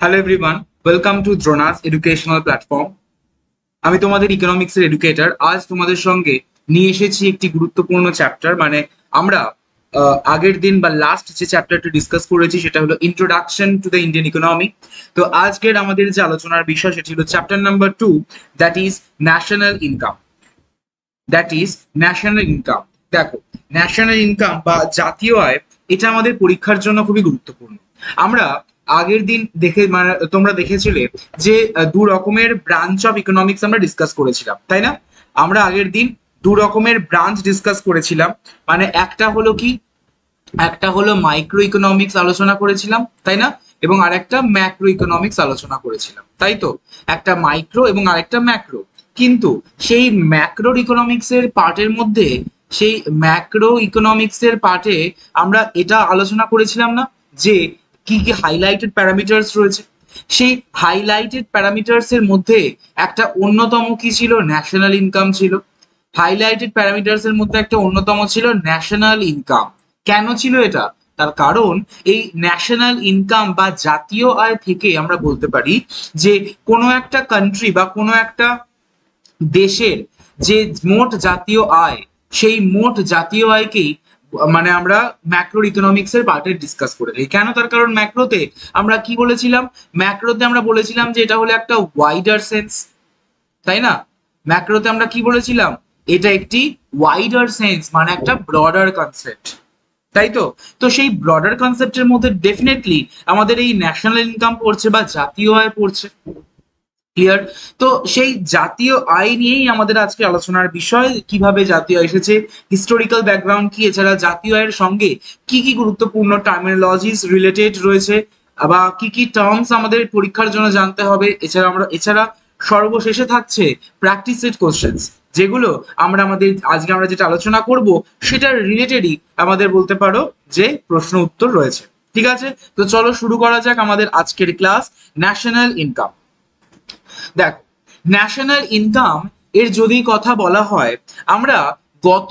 Hello everyone, welcome to Dronas educational platform. আমি তোমাদের ইকোনমিক্সের educator. আজ তোমাদের সঙ্গে নিয়ে এসেছি একটি গুরুত্বপূর্ণ চ্যাপ্টার। আমরা আগের দিন বা লাস্ট যে চ্যাপ্টারটা ডিসকাস করেছি সেটা হলো introduction to the Indian economy. তো আজকের আমাদের যে আলোচনার বিষয় সেটি হলো chapter number 2, that is national income. দেখো, ন্যাশনাল ইনকাম বা জাতীয় আয়, এটা আমাদের পরীক্ষার জন্য খুবই গুরুত্বপূর্ণ। আমরা আগের দিন তোমরা দেখেছিলে যে দু রকমের ব্রাঞ্চ অফ ইকোনমিক্স আমরা ডিসকাস করেছিলাম, তাই না? আমরা আগের দিন দু রকমের ব্রাঞ্চ ডিসকাস করেছিলাম। একটা হলো মাইক্রো ইকোনমিক্স আলোচনা করেছিলাম, তাই না? এবং আরেকটা ম্যাক্রো ইকোনমিক্স আলোচনা করেছিলাম, তাই তো? একটা মাইক্রো এবং আরেকটা ম্যাক্রো। কিন্তু সেই ম্যাক্রো ইকোনমিক্সের পার্টের মধ্যে আমরা এটা আলোচনা করেছিলাম না যে কি কি হাইলাইটেড প্যারামিটার্স রয়েছে। সেই হাইলাইটেড প্যারামিটার্স এর মধ্যে একটা অন্যতম কি ছিল? ন্যাশনাল ইনকাম ছিল। হাইলাইটেড প্যারামিটার্স এর মধ্যে একটা অন্যতম ছিল ন্যাশনাল ইনকাম। কেন ছিল এটা? তার কারণ এই ন্যাশনাল ইনকাম বা জাতীয় আয় থেকে আমরা বলতে পারি যে কোনো একটা কান্ট্রি বা কোনো একটা দেশের যে মোট জাতীয় আয়, সেই মোট জাতীয় আয়কেই আমরা ম্যাক্রো ইকোনমিক্স এর পার্টে ডিসকাস করে দিই। কেন? তার কারণ ম্যাক্রোতে আমরা কি বলেছিলাম? ম্যাক্রোতে আমরা বলেছিলাম যে এটা হলো একটা ওয়াইডার সেন্স, তাই না? ম্যাক্রোতে আমরা কি বলেছিলাম? এটা একটি ওয়াইডার সেন্স, মানে একটা ব্রডার কনসেপ্ট, তাই তো? তো সেই ব্রডার কনসেপ্টের মধ্যে ডেফিনেটলি আমাদের এই ন্যাশনাল ইনকাম পড়ছে বা জাতীয় আয় পড়ছে। ক্লিয়ার? তো সেই জাতীয় আয় নিয়েই আমাদের আজকে আলোচনার বিষয়। কিভাবে জাতীয় আয় এসেছে, হিস্টোরিক্যাল ব্যাকগ্রাউন্ড কি, এছাড়া জাতীয় আয়ের সঙ্গে কি কি গুরুত্বপূর্ণ টার্মিনোলজিস রিলেটেড রয়েছে বা কি কি টার্মস আমাদের পরীক্ষার জন্য জানতে হবে। এছাড়া সর্বশেষে থাকছে প্র্যাকটিস সেট কোশ্চেন্স, যেগুলো আজকে আমরা যেটা আলোচনা করব সেটার রিলেটেডই আমাদের বলতে পারো যে প্রশ্ন উত্তর রয়েছে। ঠিক আছে, তো চলো শুরু করা যাক আমাদের আজকের ক্লাস, ন্যাশনাল ইনকাম। দেখো, ন্যাশনাল ইনকাম এর যদি কথা বলা হয়, আমরা গত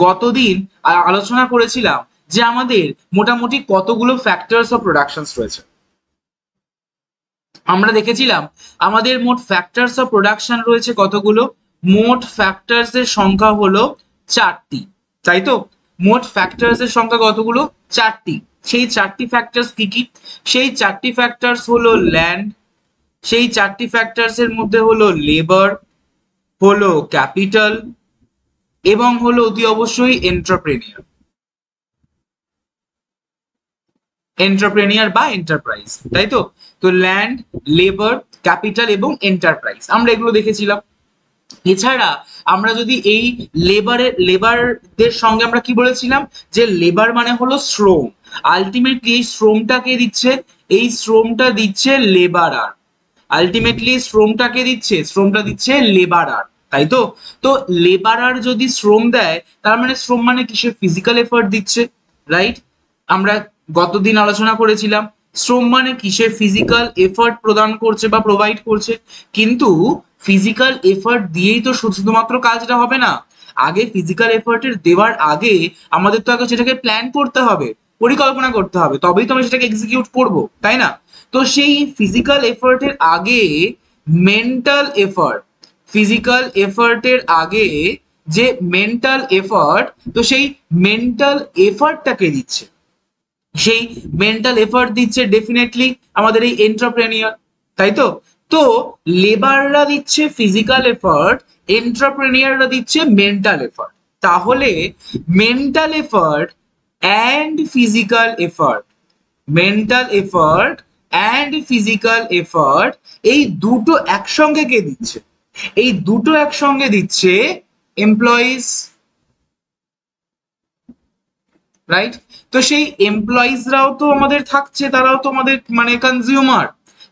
গতদিন আলোচনা করেছিলাম যে আমাদের মোটামুটি কতগুলো ফ্যাক্টরস অফ প্রোডাকশনস রয়েছে। আমরা দেখেছিলাম আমাদের মোট ফ্যাক্টরস অফ প্রোডাকশন রয়েছে কতগুলো? মোট ফ্যাক্টরস এর সংখ্যা হলো 4টি, তাই তো? মোট ফ্যাক্টরস এর সংখ্যা কতগুলো? 4টি। সেই 4টি ফ্যাক্টরস কি কি? সেই 4টি ফ্যাক্টরস হলো ল্যান্ড, সেই 4টি ফ্যাক্টরস এর মধ্যে হলো লেবার, হলো ক্যাপিটাল এবং হলো অতি অবশ্যই এন্টারপ্রেনিয়ার বা এন্টারপ্রাইজ, তাই তো? তো ল্যান্ড, লেবার, ক্যাপিটাল এবং এন্টারপ্রাইজ আমরা এগুলো দেখেছিলাম। এছাড়া আমরা যদি এই লেবারদের সঙ্গে আমরা কি বলেছিলাম যে লেবার মানে হলো শ্রম। আলটিমেটলি এই শ্রমটাকে দিচ্ছে, এই শ্রমটা দিচ্ছে লেবারার। আলটিমেটলি শ্রমটাকে দিচ্ছে, শ্রমটা দিচ্ছে লেবারার, তাই তো? তো লেবারার যদি শ্রম দেয়, তার মানে শ্রম মানে কিসে? ফিজিক্যাল এফর্ট দিচ্ছে, রাইট? আমরা গতদিন আলোচনা করেছিলাম শ্রম মানে কিসে? ফিজিক্যাল এফর্ট প্রদান করছে বা প্রোভাইড করছে। কিন্তু ফিজিক্যাল এফর্ট দিয়েই তো শুধুমাত্র কাজটা হবে না। আগে ফিজিক্যাল এফর্টের দেওয়ার আগে আমাদের তো আগে সেটাকে প্ল্যান করতে হবে, পরিকল্পনা করতে হবে, তবেই তো আমরা সেটাকে এক্সিকিউট করব, তাই না? তো সেই ফিজিক্যাল এফর্টের আগে মেন্টাল এফর্ট, ফিজিক্যাল এফর্টের আগে যে মেন্টাল এফর্ট, তো সেই মেন্টাল এফর্টটাকে দিচ্ছে, সেই মেন্টাল এফর্ট দিচ্ছে ডেফিনেটলি আমাদের এই এন্টারপ্রেনিয়র, তাই তো? তো লেবাররা দিচ্ছে ফিজিক্যাল এফর্ট, এন্টারপ্রেনিয়ররা দিচ্ছে মেন্টাল এফর্ট। তাহলে mental effort and physical effort, mental effort and physical effort, এই দুটো একসঙ্গে কে দিচ্ছে? এই দুটো একসঙ্গে দিচ্ছে এমপ্লয়িজ, রাইট? তো সেই এমপ্লয়িজরাও তো আমাদের থাকছে, তারাও তো আমাদের কনজিউমার,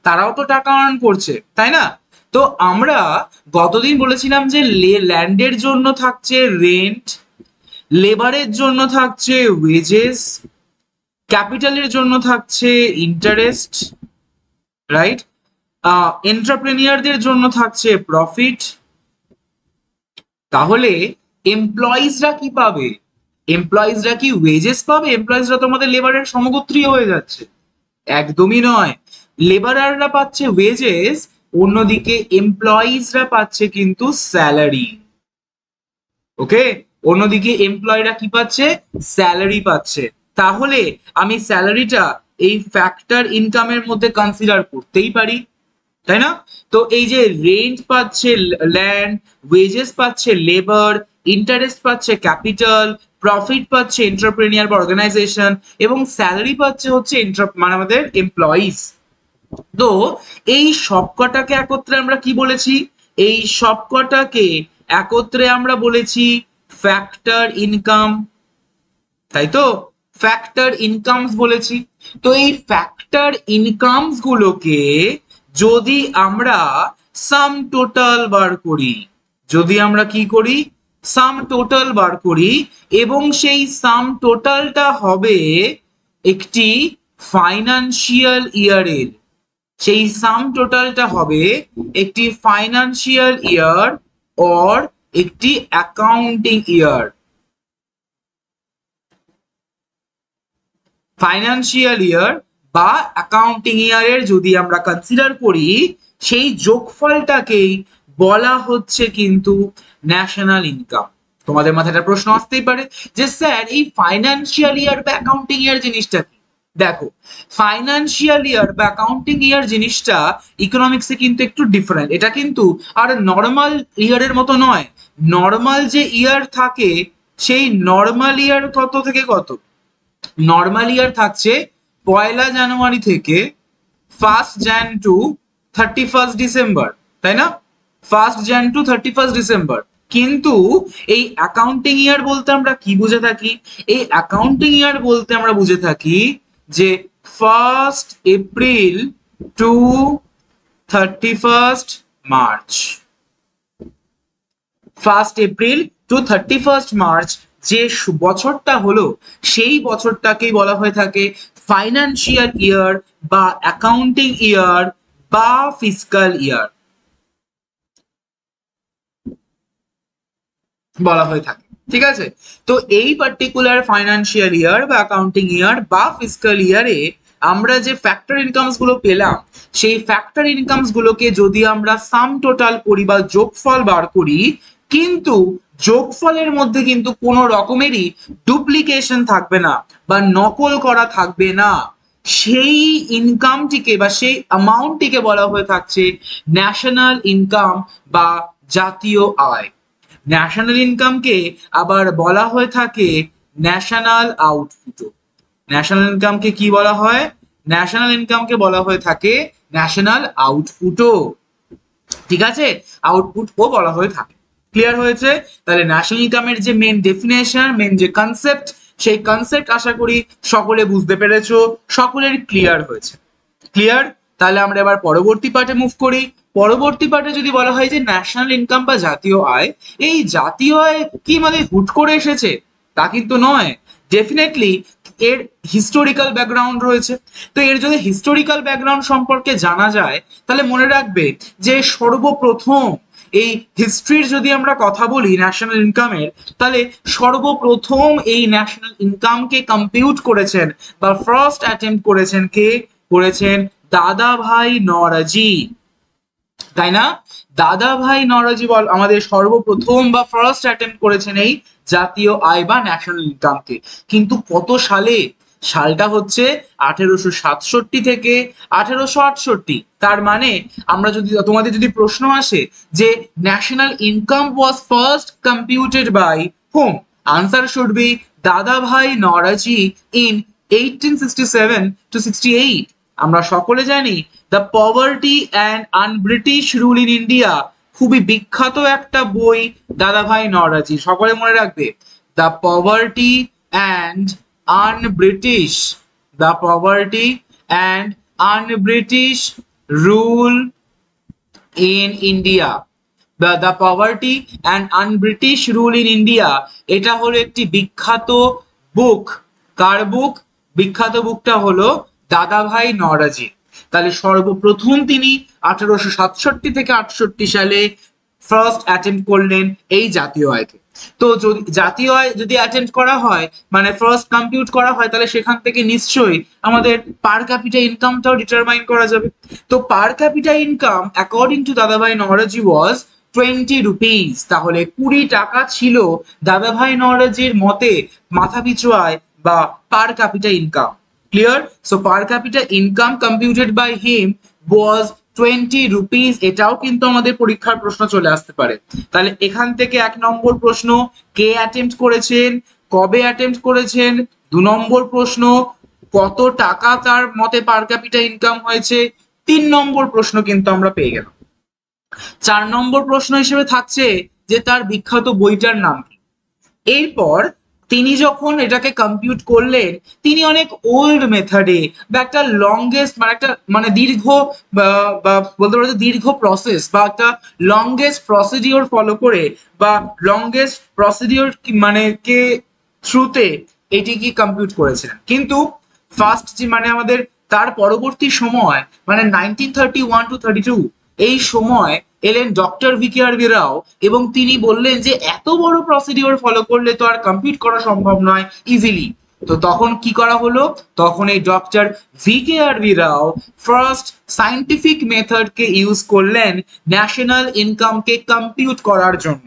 তারাও তো টাকা আর্ন করছে, তাই না? তো আমরা গতদিন বলেছিলাম যে ল্যান্ডের জন্য থাকছে রেন্ট, লেবারের জন্য থাকছে ওয়েজেস, ক্যাপিটালের জন্য থাকছে ইন্টারেস্ট, রাইট? এন্টারপ্রেনিয়ারদের জন্য থাকছে প্রফিট। তাহলে এমপ্লয়িজরা কি পাবে? এমপ্লয়িজরা কি ওয়েজেস পাবে? এমপ্লয়িজরা তো আমাদের লেবারের সমগোত্রীয় হয়ে যাচ্ছে। একদমই নয়। লেবারাররা পাচ্ছে ওয়েজেস, অন্যদিকে এমপ্লয়িজরা পাচ্ছে কিন্তু স্যালারি। ওকে, অন্যদিকে এমপ্লয়িরা কি পাচ্ছে? স্যালারি পাচ্ছে। তাহলে আমি স্যালারিটা এই ফ্যাক্টর ইনকামের মধ্যে কনসিডার করতেই পারি, তাই না? তো এই যে রেন্ট পাচ্ছে ল্যান্ড, ওয়েজেস পাচ্ছে লেবার, ইন্টারেস্ট পাচ্ছে ক্যাপিটাল, প্রফিট পাচ্ছে এন্টারপ্রেনিয়ার বা অর্গানাইজেশন, এবং স্যালারি পাচ্ছে হচ্ছে মানে আমাদের এমপ্লয়িজ। তো এই সবকটাকে একত্রে আমরা কি বলেছি? এই সবকটাকে একত্রে আমরা বলেছি ফ্যাক্টর ইনকাম, তাই তো? ফ্যাক্টর ইনকামস বলেছি। তো এই ফ্যাক্টর ইনকামস গুলোকে যদি আমরা সাম টোটাল বার করি, যদি আমরা কি করি? সাম টোটাল বার করি, এবং সেই সাম টোটালটা হবে একটি ফাইনান্সিয়াল ইয়ারের, সেই সাম টোটালটা হবে একটি ফাইনান্সিয়াল ইয়ার অর একটি অ্যাকাউন্টিং ইয়ার। ফাইনান্সিয়াল ইয়ার বা অ্যাকাউন্টিং ইয়ারের যদি আমরা কনসিডার করি, সেই যোগফলটাকেই বলা হচ্ছে কিন্তু ন্যাশনাল ইনকাম। তোমাদের মাথায় একটা প্রশ্ন আসতেই পারে যে স্যার এই ফাইনান্সিয়াল ইয়ার বা অ্যাকাউন্টিং ইয়ার জিনিসটা কি? দেখো, ফাইনান্সিয়াল ইয়ার বা অ্যাকাউন্টিং ইয়ার জিনিসটা ইকোনমিক্সে কিন্তু একটু ডিফারেন্ট। এটা কিন্তু আর নর্মাল ইয়ারের মতো নয়। নর্মাল যে ইয়ার থাকে, সেই নর্মাল ইয়ার কত থেকে কত? নর্মাল ইয়ার থাকছে 1 জানুয়ারি থেকে 1 jan টু 31 ডিসেম্বর, তাই না? 1 jan টু 31 ডিসেম্বর। কিন্তু এই অ্যাকাউন্টিং ইয়ার বলতে আমরা কি বুঝে থাকি? এই অ্যাকাউন্টিং ইয়ার বলতে আমরা বুঝে থাকি যে 1 April to 31 March. 1 April to 31 March যে বছরটা হলো, সেই বছরটাকেই বলা হয়ে থাকে ফাইনান্সিয়াল ইয়ার বা অ্যাকাউন্টিং ইয়ার বা ফিসকাল ইয়ার বলা হয়ে থাকে। ঠিক আছে? তো এই পার্টিকুলার ফাইনান্সিয়াল ইয়ার বা অ্যাকাউন্টিং ইয়ার বা ফিসকাল ইয়ারে আমরা যে ফ্যাক্টর ইনকামস গুলো পেলাম, সেই ফ্যাক্টর ইনকামস গুলোকে যদি আমরা সাম টোটাল করি বা যোগফল বার করি, কিন্তু যোগফলের মধ্যে কিন্তু কোনো রকমেরই ডুপ্লিকেশন থাকবে না বা নকল করা থাকবে না। সেই ইনকামটিকে বা সেই অ্যামাউন্টটিকে বলা হয়ে থাকছে ন্যাশনাল ইনকাম বা জাতীয় আয়। ন্যাশনাল ইনকামকে আবার বলা হয়ে থাকে ন্যাশনাল আউটপুট। ন্যাশনাল ইনকামকে কি বলা হয়? ন্যাশনাল ইনকামকে বলা হয়ে থাকে ন্যাশনাল আউটপুটও। ঠিক আছে? আউটপুটও বলা হয়ে থাকে। ক্লিয়ার হয়েছে? তাহলে ন্যাশনাল ইনকামের যে মেন ডেফিনেশন, মেন যে কনসেপ্ট, সেই কনসেপ্ট আশা করি সকলে বুঝতে পেরেছো, সকলের ক্লিয়ার হয়েছে। ক্লিয়ার? তাহলে আমরা এবার পরবর্তী পার্টে মুভ করি। পরবর্তী পার্টে যদি বলা হয় যে ন্যাশনাল ইনকাম বা জাতীয় আয়, এই জাতীয় আয় কি মানে হুট করে এসেছে? তা কিন্তু নয়। ডেফিনেটলি এর হিস্টোরিক্যাল ব্যাকগ্রাউন্ড রয়েছে। তো এর যদি হিস্টোরিক্যাল ব্যাকগ্রাউন্ড সম্পর্কে জানা যায়, তাহলে মনে রাখবে যে সর্বপ্রথম এই হিস্ট্রির যদি আমরা কথা বলি ন্যাশনাল ইনকামের, তাহলে সর্বপ্রথম এই ন্যাশনাল ইনকামকে কম্পিউট করেছেন বা ফার্স্ট অ্যাটেম্প্ট করেছেন কে? করেছেন দাদাভাই নওরোজি, তাই না? দাদাভাই নওরোজি আমাদের সর্বপ্রথম বা ফার্স্ট অ্যাটেম্প্ট করেছেন এই জাতীয় আয় বা ন্যাশনাল ইনকামকে। কিন্তু কত সালে? সালটা হচ্ছে 1867 থেকে 1868। তার মানে আমরা যদি, তোমাদের যদি প্রশ্ন আসে যে national income was first computed by whom, answer should be Dadabhai Naoroji in 1867 to 68। আমরা সকলে জানি the poverty and unBritish rule in India খুবই বিখ্যাত একটা বই দাদাভাই নওরোজি। সকলে মনে রাখবে the poverty and unBritish, the poverty and unBritish rule in India, the poverty and unBritish rule in India. এটা হলো একটি বিখ্যাত বুক। কার বুক? বিখ্যাত বুকটা হলো দাদাভাই নওরোজি। তাহলে সর্বপ্রথম তিনি 1867 থেকে 68 সালে ফার্স্ট অ্যাটেম্প্ট করলেন এই জাতীয় আয়কে। তো যদি জাতীয় আয় যদি অ্যাটেম্প করা হয়, মানে ফার্স্ট কম্পিউট করা হয়, তাহলে সেখান থেকে নিশ্চয়ই আমাদের পার ক্যাপিটা ইনকামটাও ডিটারমাইন করা যাবে। তো পার ক্যাপিটা ইনকাম অ্যাকর্ডিং টু দাদাভাই নওরোজি ওয়াজ 20 রুপিস। তাহলে 20 টাকা ছিল দাদাভাই নওরোজির মতে মাথাপিছু আয় বা per capita income. Clear? So per capita income computed by him was 20 rupees. এটাও কিন্তু আমাদের পরীক্ষার প্রশ্ন চলে আসতে পারে। তাহলে এখান থেকে 1 নম্বর প্রশ্ন, কে অ্যাটেম্পট করেছেন, কবে অ্যাটেম্পট করেছেন। 2 নম্বর প্রশ্ন, কত টাকা তার মতে পার ক্যাপিটা ইনকাম হয়েছে। 3 নম্বর প্রশ্ন কিন্তু আমরা পেয়ে গেলাম। 4 নম্বর প্রশ্ন হিসেবে থাকছে যে তার বিখ্যাত বইটার নাম কি। এরপর তিনি যখন এটাকে কম্পিউট করলেন, তিনি অনেক ওল্ড মেথডে বা একটা লংগেস্ট মানে একটা মানে দীর্ঘ বা বলতে পারো দীর্ঘ প্রসেস বা একটা লংগেস্ট প্রসিডিওর ফলো করে বা লংগেস্ট প্রসিডিওর মানে কে থ্রুতে এটি কি কম্পিউট করেছিলেন। কিন্তু ফার্স্ট যে মানে আমাদের তার পরবর্তী সময় মানে 1931 to 32 এই সময় এলেন ডক্টর VKRB রাও এবং তিনি বললেন যে এত বড় প্রসিডিওর ফলো করলে তো আর কম্পিউট করা সম্ভব নয় ইজিলি। তো তখন কি করা হলো, তখন এই ডক্টর VKRB রাও ফার্স্ট সায়েন্টিফিক মেথডকে ইউজ করলেন ন্যাশনাল ইনকামকে কম্পিউট করার জন্য।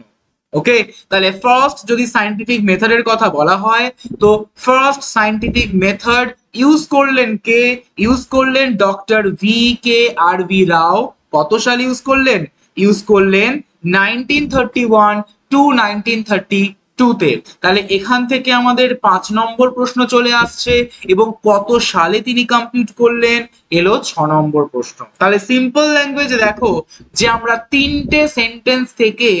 ওকে, তাহলে ফার্স্ট যদি সায়েন্টিফিক মেথডের কথা বলা হয় তো ফার্স্ট সায়েন্টিফিক মেথড ইউজ করলেন কে, ইউজ করলেন ডক্টর VKRB রাও। কত সাল ইউজ করলেন, ইউজ করলেন 1931 to 1932 তে। তাহলে এখান থেকে আমাদের 5 নম্বর প্রশ্ন চলে আসছে এবং কত সালে তিনি কম্পিউট করলেন, এলো 6 নম্বর প্রশ্ন। তাহলে সিম্পল ল্যাঙ্গুয়েজে দেখো যে আমরা 3টে সেন্টেন্স থেকে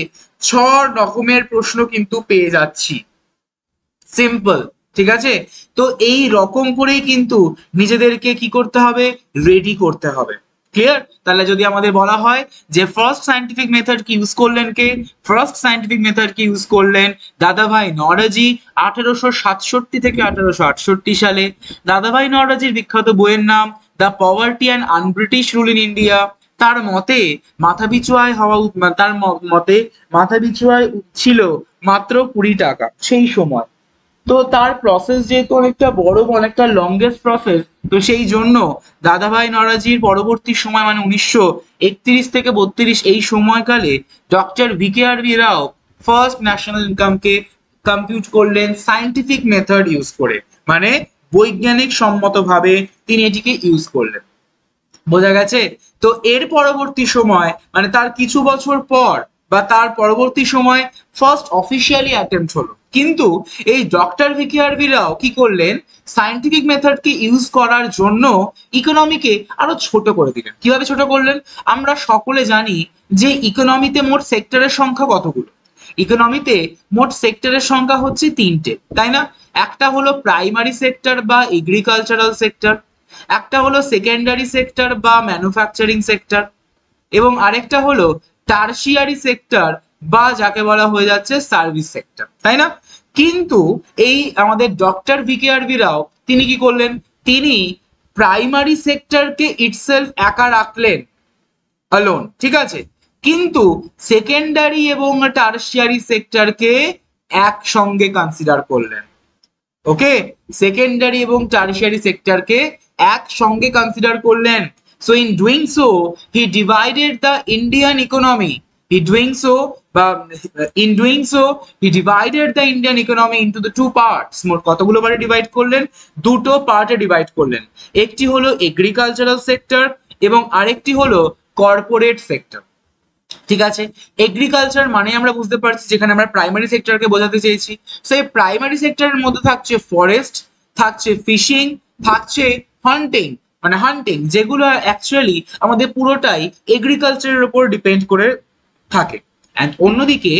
6 রকমের প্রশ্ন কিন্তু পেয়ে যাচ্ছি। সিম্পল, ঠিক আছে? তো এই রকম করেই কিন্তু নিজেদেরকে কি করতে হবে, রেডি করতে হবে। ক্লিয়ার? তাহলে যদি আমাদের বলা হয় যে ফার্স্ট সায়েন্টিফিক মেথড কি ইউজ করলেন কে, ফার্স্ট সায়েন্টিফিক মেথড কি ইউজ করলেন দাদাভাই নওরোজি 1867 থেকে 1868 সালে। দাদাভাই নওরোজির বিখ্যাত বইয়ের নাম the poverty and unBritish rule in India. তার মতে মাথাপিছু আয় হওয়া তার মতে মাথাপিছু আয় ছিল মাত্র 20 টাকা সেই সময়। তো তার প্রসেস যেহেতু অনেকটা বড়, অনেকটা লংগেস্ট প্রসেস, তো সেই জন্য দাদাভাই নওরোজির পরবর্তী সময় মানে 1931 থেকে 32 এই সময়কালে ডক্টর VKRB রাও ফার্স্ট ন্যাশনাল ইনকামকে কম্পিউট করলেন সায়েন্টিফিক মেথড ইউজ করে, মানে বৈজ্ঞানিক সম্মতভাবে তিনি এটিকে ইউজ করলেন। বোঝা গেছে? তো এর পরবর্তী সময় মানে তার কিছু বছর পর বা তার পরবর্তী সময় ফার্স্ট অফিসিয়ালি অ্যাটেম্পট হলো। কিন্তু এই ডক্টর VKRB রাও কি করলেন, সায়েন্টিফিক মেথডকে ইউজ করার জন্য ইকোনমিকে আরো ছোট করে দিলেন। কিভাবে ছোট করলেন? আমরা সকলে জানি যে ইকোনমিতে মোট সেক্টরের সংখ্যা কতগুলো। ইকোনমিতে মোট সেক্টরের সংখ্যা হচ্ছে 3টে, তাই না? একটা হলো প্রাইমারি সেক্টর বা এগ্রিকালচারাল সেক্টর, একটা হলো সেকেন্ডারি সেক্টর বা ম্যানুফ্যাকচারিং সেক্টর, এবং আরেকটা হলো টারশিয়ারি সেক্টর বা যাকে বলা হয়ে যাচ্ছে সার্ভিস সেক্টর, তাই না? কিন্তু এই আমাদের ডক্টর VKRB রাও তিনি কি করলেন, তিনি প্রাইমারি সেক্টরকে ইটসেলফ একা রাখলেন অ্যালোন, ঠিক আছে? কিন্তু সেকেন্ডারি এবং টারশিয়ারি সেক্টরকে একসঙ্গে কনসিডার করলেন। ওকে, সেকেন্ডারি এবং টারশিয়ারি সেক্টরকে একসঙ্গে কনসিডার করলেন। So in doing so he divided the Indian economy, he doing so বা in doing so he divided the Indian economy into the two parts. মোট কতগুলো পার্টে ডিভাইড করলেন, দুটো পার্টে ডিভাইড করলেন। একটি হলো এগ্রিকালচারাল সেক্টর এবং আরেকটি হলো কর্পোরেট সেক্টর। ঠিক আছে, এগ্রিকালচার মানে আমরা বুঝতে পারছি যেখানে আমরা প্রাইমারি সেক্টরকে বোঝাতে চেয়েছি। সো এই প্রাইমারি সেক্টরের মধ্যে থাকছে ফরেস্ট, থাকছে ফিশিং, থাকছে হান্টিং মানে হান্টিং, যেগুলো অ্যাকচুয়ালি আমাদের পুরোটাই এগ্রিকালচারের উপর ডিপেন্ড করে থাকে। অ্যান্ড অন্যদিকে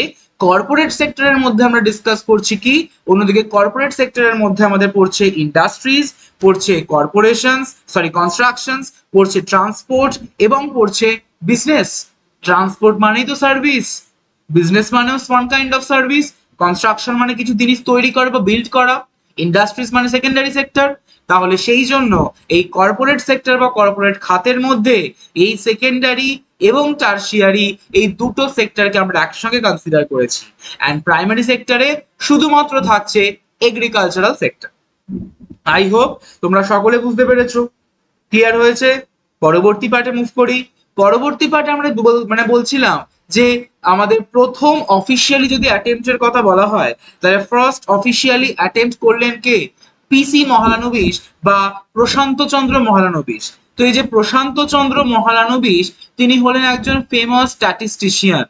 কর্পোরেট সেক্টরের মধ্যে আমরা ডিসকাস করছি কি, অন্যদিকে কর্পোরেট সেক্টরের মধ্যে আমাদের পড়ছে ইন্ডাস্ট্রিজ, পড়ছে কর্পোরেশনস সরি কনস্ট্রাকশনস, পড়ছে ট্রান্সপোর্ট এবং পড়ছে বিজনেস। ট্রান্সপোর্ট মানেই তো সার্ভিস, বিজনেস মানেও one kind of service, construction মানে কিছু জিনিস তৈরি করা বা বিল্ড করা, ইন্ডাস্ট্রিজ মানে সেকেন্ডারি সেক্টর, তাহলে সেই জন্য এই কর্পোরেট সেক্টর বা কর্পোরেট খাতের মধ্যে এই সেকেন্ডারি এবং টারশিয়ারি এই দুটো সেক্টরকে আমরা একসঙ্গে কনসিডার করেছি। অ্যান্ড প্রাইমারি সেক্টরে শুধুমাত্র থাকছে এগ্রিকালচারাল সেক্টর। আই হোপ তোমরা সকলে বুঝতে পেরেছো, ক্লিয়ার হয়েছে। পরবর্তী পার্টে মুভ করি। পরবর্তী পার্টে আমরা বলছিলাম যে আমাদের প্রথম অফিসিয়ালি যদি অ্যাটেম্পটের কথা বলা হয়, তাহলে ফার্স্ট অফিসিয়ালি অ্যাটেম্পট করলেন কে? পিসি মহলানবিশ বা প্রশান্ত চন্দ্র মহলানবিশ। তো এই যে প্রশান্ত চন্দ্র মহলানবিশ, তিনি হলেন একজন ফেমাস স্ট্যাটিস্টিশিয়ান।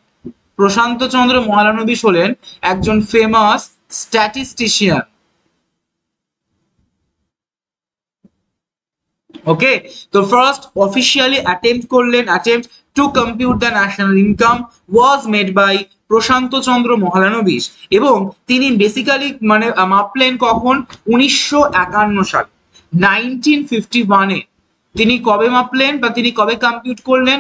প্রশান্ত চন্দ্র মহলানবিশ হলেন একজন ফেমাস স্ট্যাটিস্টিশিয়ান। ওকে, তো first officially attempt to compute the national income was made by প্রশান্ত চন্দ্র মহলানবিশ, এবং তিনি বেসিক্যালি মাপলেন কখন? 1951 সাল, 1951-এ। তিনি কবে মাপলেন বা তিনি কবে কম্পিউট করলেন?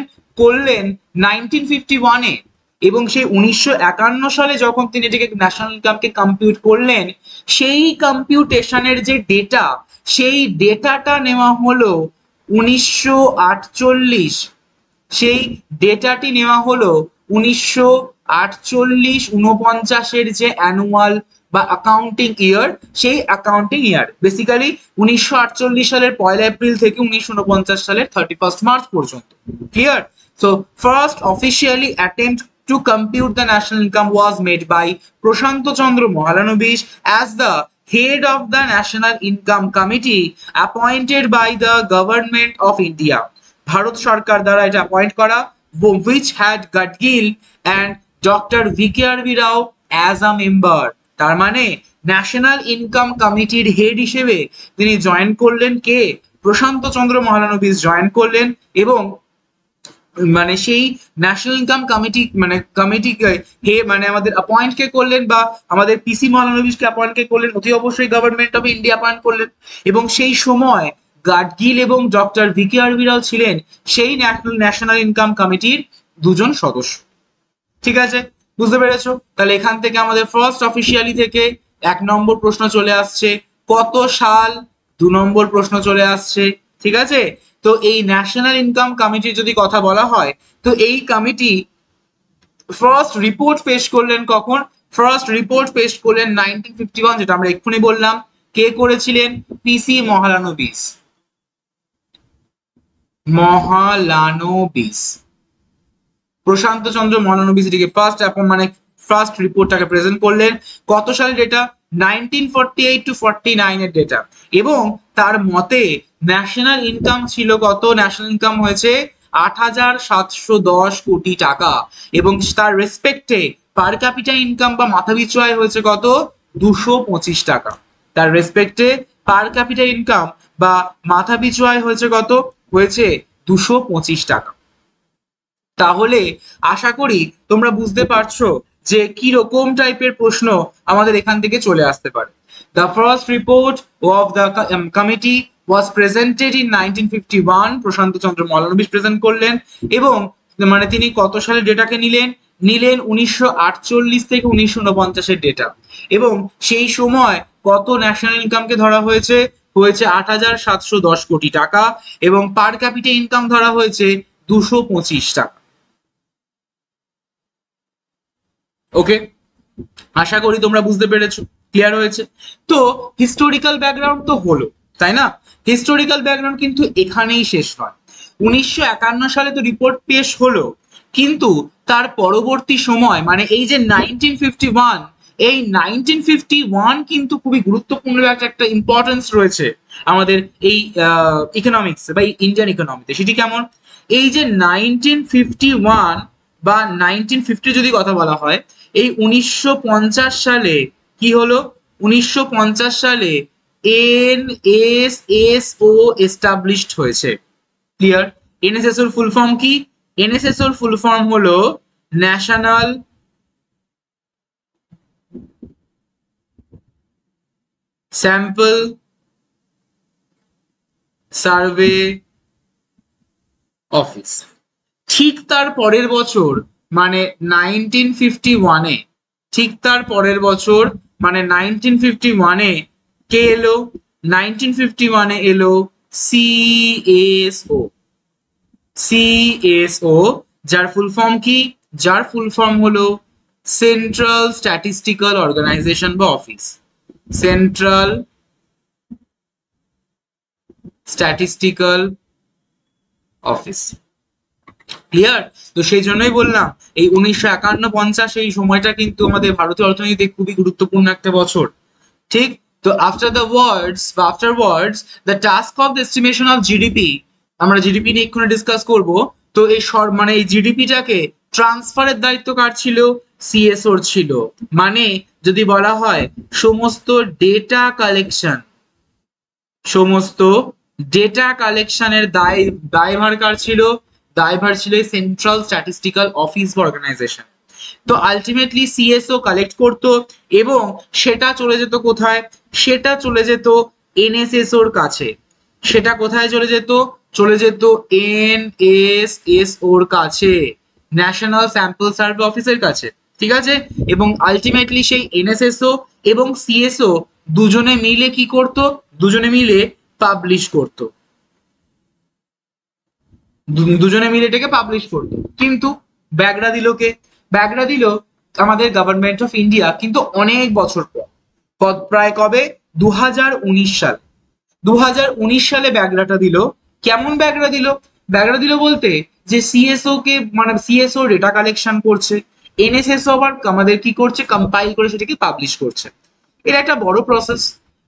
1951-এ। এবং সেই 1951 সালে যখন তিনি এটাকে ন্যাশনাল ইনকামকে কম্পিউট করলেন, সেই কম্পিউটেশনের যে ডেটা, সেই ডেটাটা নেওয়া হলো 1948। সেই ডেটাটি নেওয়া হলো 1948-49-এর যে অ্যানুয়াল বা অ্যাকাউন্টিং ইয়ার, সেই অ্যাকাউন্টিং ইয়ার বেসিক্যালি 1948 সালের 1 এপ্রিল থেকে 1949 সালের 31 মার্চ পর্যন্ত। Clear? So first officially attempt to compute the national income was made by Prashanta Chandra Mahalanobis as the head of the National Income Committee appointed by the Government of India. ভারত সরকার দ্বারা এটা appoint করা, which had Gadgil and Dr. V.K.R. Rao as a member. তার মানে national income কমিটির head হিসেবে তিনি জয়েন করলেন কে? প্রশান্ত চন্দ্র মহলানবিস জয়েন করলেন, এবং সেই ন্যাশনাল ইনকাম কমিটিকে আমাদের অ্যাপয়েন্ট কে করলেন, বা আমাদের পিসি মহলানবিসকে অ্যাপয়েন্ট কে করলেন? অতি অবশ্যই গভর্নমেন্ট অফ ইন্ডিয়া অ্যাপয়েন্ট করলেন। এবং সেই সময় গাডগিল এবং ডক্টর VKR রাও ছিলেন সেই ন্যাশনাল ইনকাম কমিটির দুজন সদস্য। ঠিক আছে, বুঝতে পেরেছো? তাহলে এখান থেকে আমাদের ফার্স্ট অফিসিয়ালি থেকে 1 নম্বর প্রশ্ন চলে আসছে, কত সাল? 2 নম্বর প্রশ্ন চলে আসছে। ঠিক আছে, তো এই ন্যাশনাল ইনকাম কমিটির যদি কথা বলা হয়, তো এই কমিটি ফার্স্ট রিপোর্ট পেশ করলেন কখন? ফার্স্ট রিপোর্ট পেশ করলেন 1951, যেটা আমরা এক্ষুনি বললাম। কে করেছিলেন? পিসি মহলানবিস। প্রশান্ত চন্দ্র মহলানবিস এটিকে ফার্স্ট রিপোর্টটাকে প্রেজেন্ট করলেন। কত সালের ডেটা? 1948-49 এর ডেটা। এবং তার মতে ন্যাশনাল ইনকাম ছিল কত? ন্যাশনাল ইনকাম হয়েছে 8,710 কোটি টাকা, এবং তার রেসপেক্টে পার ক্যাপিটা ইনকাম বা মাথাপিছু আয় হয়েছে কত? 225 টাকা। তার রেসপেক্টে পার ক্যাপিটা ইনকাম বা মাথাপিছু আয় হয়েছে কত? হয়েছে 225 টাকা। তাহলে আশা করি তোমরা বুঝতে পারছো যে কি রকম টাইপের প্রশ্ন আমাদের এখান থেকে চলে আসতে পারে। The first report of the committee was presented in 1951. Prasanta Chandra Mahalanobis present করলেন, এবং তিনি কত সালের ডেটাকে নিলেন? 1948 থেকে 1949 এর ডেটা। এবং সেই সময় কত ন্যাশনাল ইনকামকে ধরা হয়েছে? 8,710 কোটি টাকা, এবং পার ক্যাপিটা ইনকাম ধরা হয়েছে 225 টাকা। ওকে, আশা করি তোমরা বুঝতে পেরেছো, ক্লিয়ার হয়েছে। তো হিস্টোরিক্যাল ব্যাকগ্রাউন্ড তো হলো, তাই না? হিস্টোরিক্যাল ব্যাকগ্রাউন্ড কিন্তু এখানেই শেষ নয়। 1951 সালে তো রিপোর্ট পেশ হলো, কিন্তু তার পরবর্তী সময় এই যে 1951, এই 1951 কিন্তু খুবই গুরুত্বপূর্ণ একটা ইম্পর্টেন্স রয়েছে আমাদের এই ইকোনমিক্স বা ইন্ডিয়ান ইকোনমিতে। সেটি কেমন? এই যে 1951 বা 1950 যদি কথা বলা হয়, এই 1950 সালে কি হলো? 1950 সালে NSSO এস্টাবলিশড হয়েছে। ক্লিয়ার? NSSO এর ফুল ফর্ম কি? NSSO এর ফুল ফর্ম হলো ন্যাশনাল স্যাম্পল সার্ভে অফিস। ঠিক তার পরের বছর 1951-এ, ঠিক তার পরের বছর 1951-এ কে এলো 1951 এ এলো সিএসও। সিএসও যার ফুল ফর্ম কি? যার ফুল ফর্ম হলো সেন্ট্রাল স্ট্যাটিস্টিক্যাল অর্গানাইজেশন বা office, central statistical office. Clear? তো সেই জন্যই বললাম এই 1951-50 এই সময়টা কিন্তু আমাদের ভারতীয় অর্থনীতিতে খুবই গুরুত্বপূর্ণ একটা বছর। ঠিক? তো afterwards the task of the estimation of GDP, আমরা জিডিপি নিয়ে এক্ষুনি ডিসকাস করব। তো এই মানে এই জিডিপিটাকে ট্রান্সফারের দায়িত্ব কার ছিল? সিএসওর ছিল। মানে যদি বলা হয় সমস্ত ডেটা কালেকশনের দায়ভার কার ছিল? দায়ভার ছিল সেন্ট্রাল স্ট্যাটিস্টিক্যাল অফিস বা অর্গানাইজেশন। তো আলটিমেটলি সিএসও কালেক্ট করতো এবং সেটা চলে যেত কোথায়? সেটা চলে যেত এনএসএসওর কাছে। সেটা কোথায় চলে যেত? চলে যেত এনএসএসওর কাছে, ন্যাশনাল স্যাম্পল সার্ভে অফিসের কাছে। ঠিক আছে? এবং আলটিমেটলি সেই এনএসএসও এবং সিএসও দুজনে মিলে কি করতো? দুজনে মিলে পাবলিশ করতো। দুজনে মিলে এটাকে পাবলিশ করতো। কিন্তু ব্যাগরা দিল কে? ব্যাগরা দিল আমাদের গভর্নমেন্ট অফ ইন্ডিয়া, কিন্তু অনেক বছর পর, প্রায় কবে? 2019 সাল। 2019 সালে ব্যাগরাটা দিল। কেমন ব্যাগরা দিল? ব্যাগরা দিল বলতে যে সিএসও কে, মানে সিএসও ডেটা কালেকশন করছে, এনএসএসও আবার আমাদের কি করছে? কম্পাইল করে সেটাকে পাবলিশ করছে। এটা একটা বড় প্রসেস।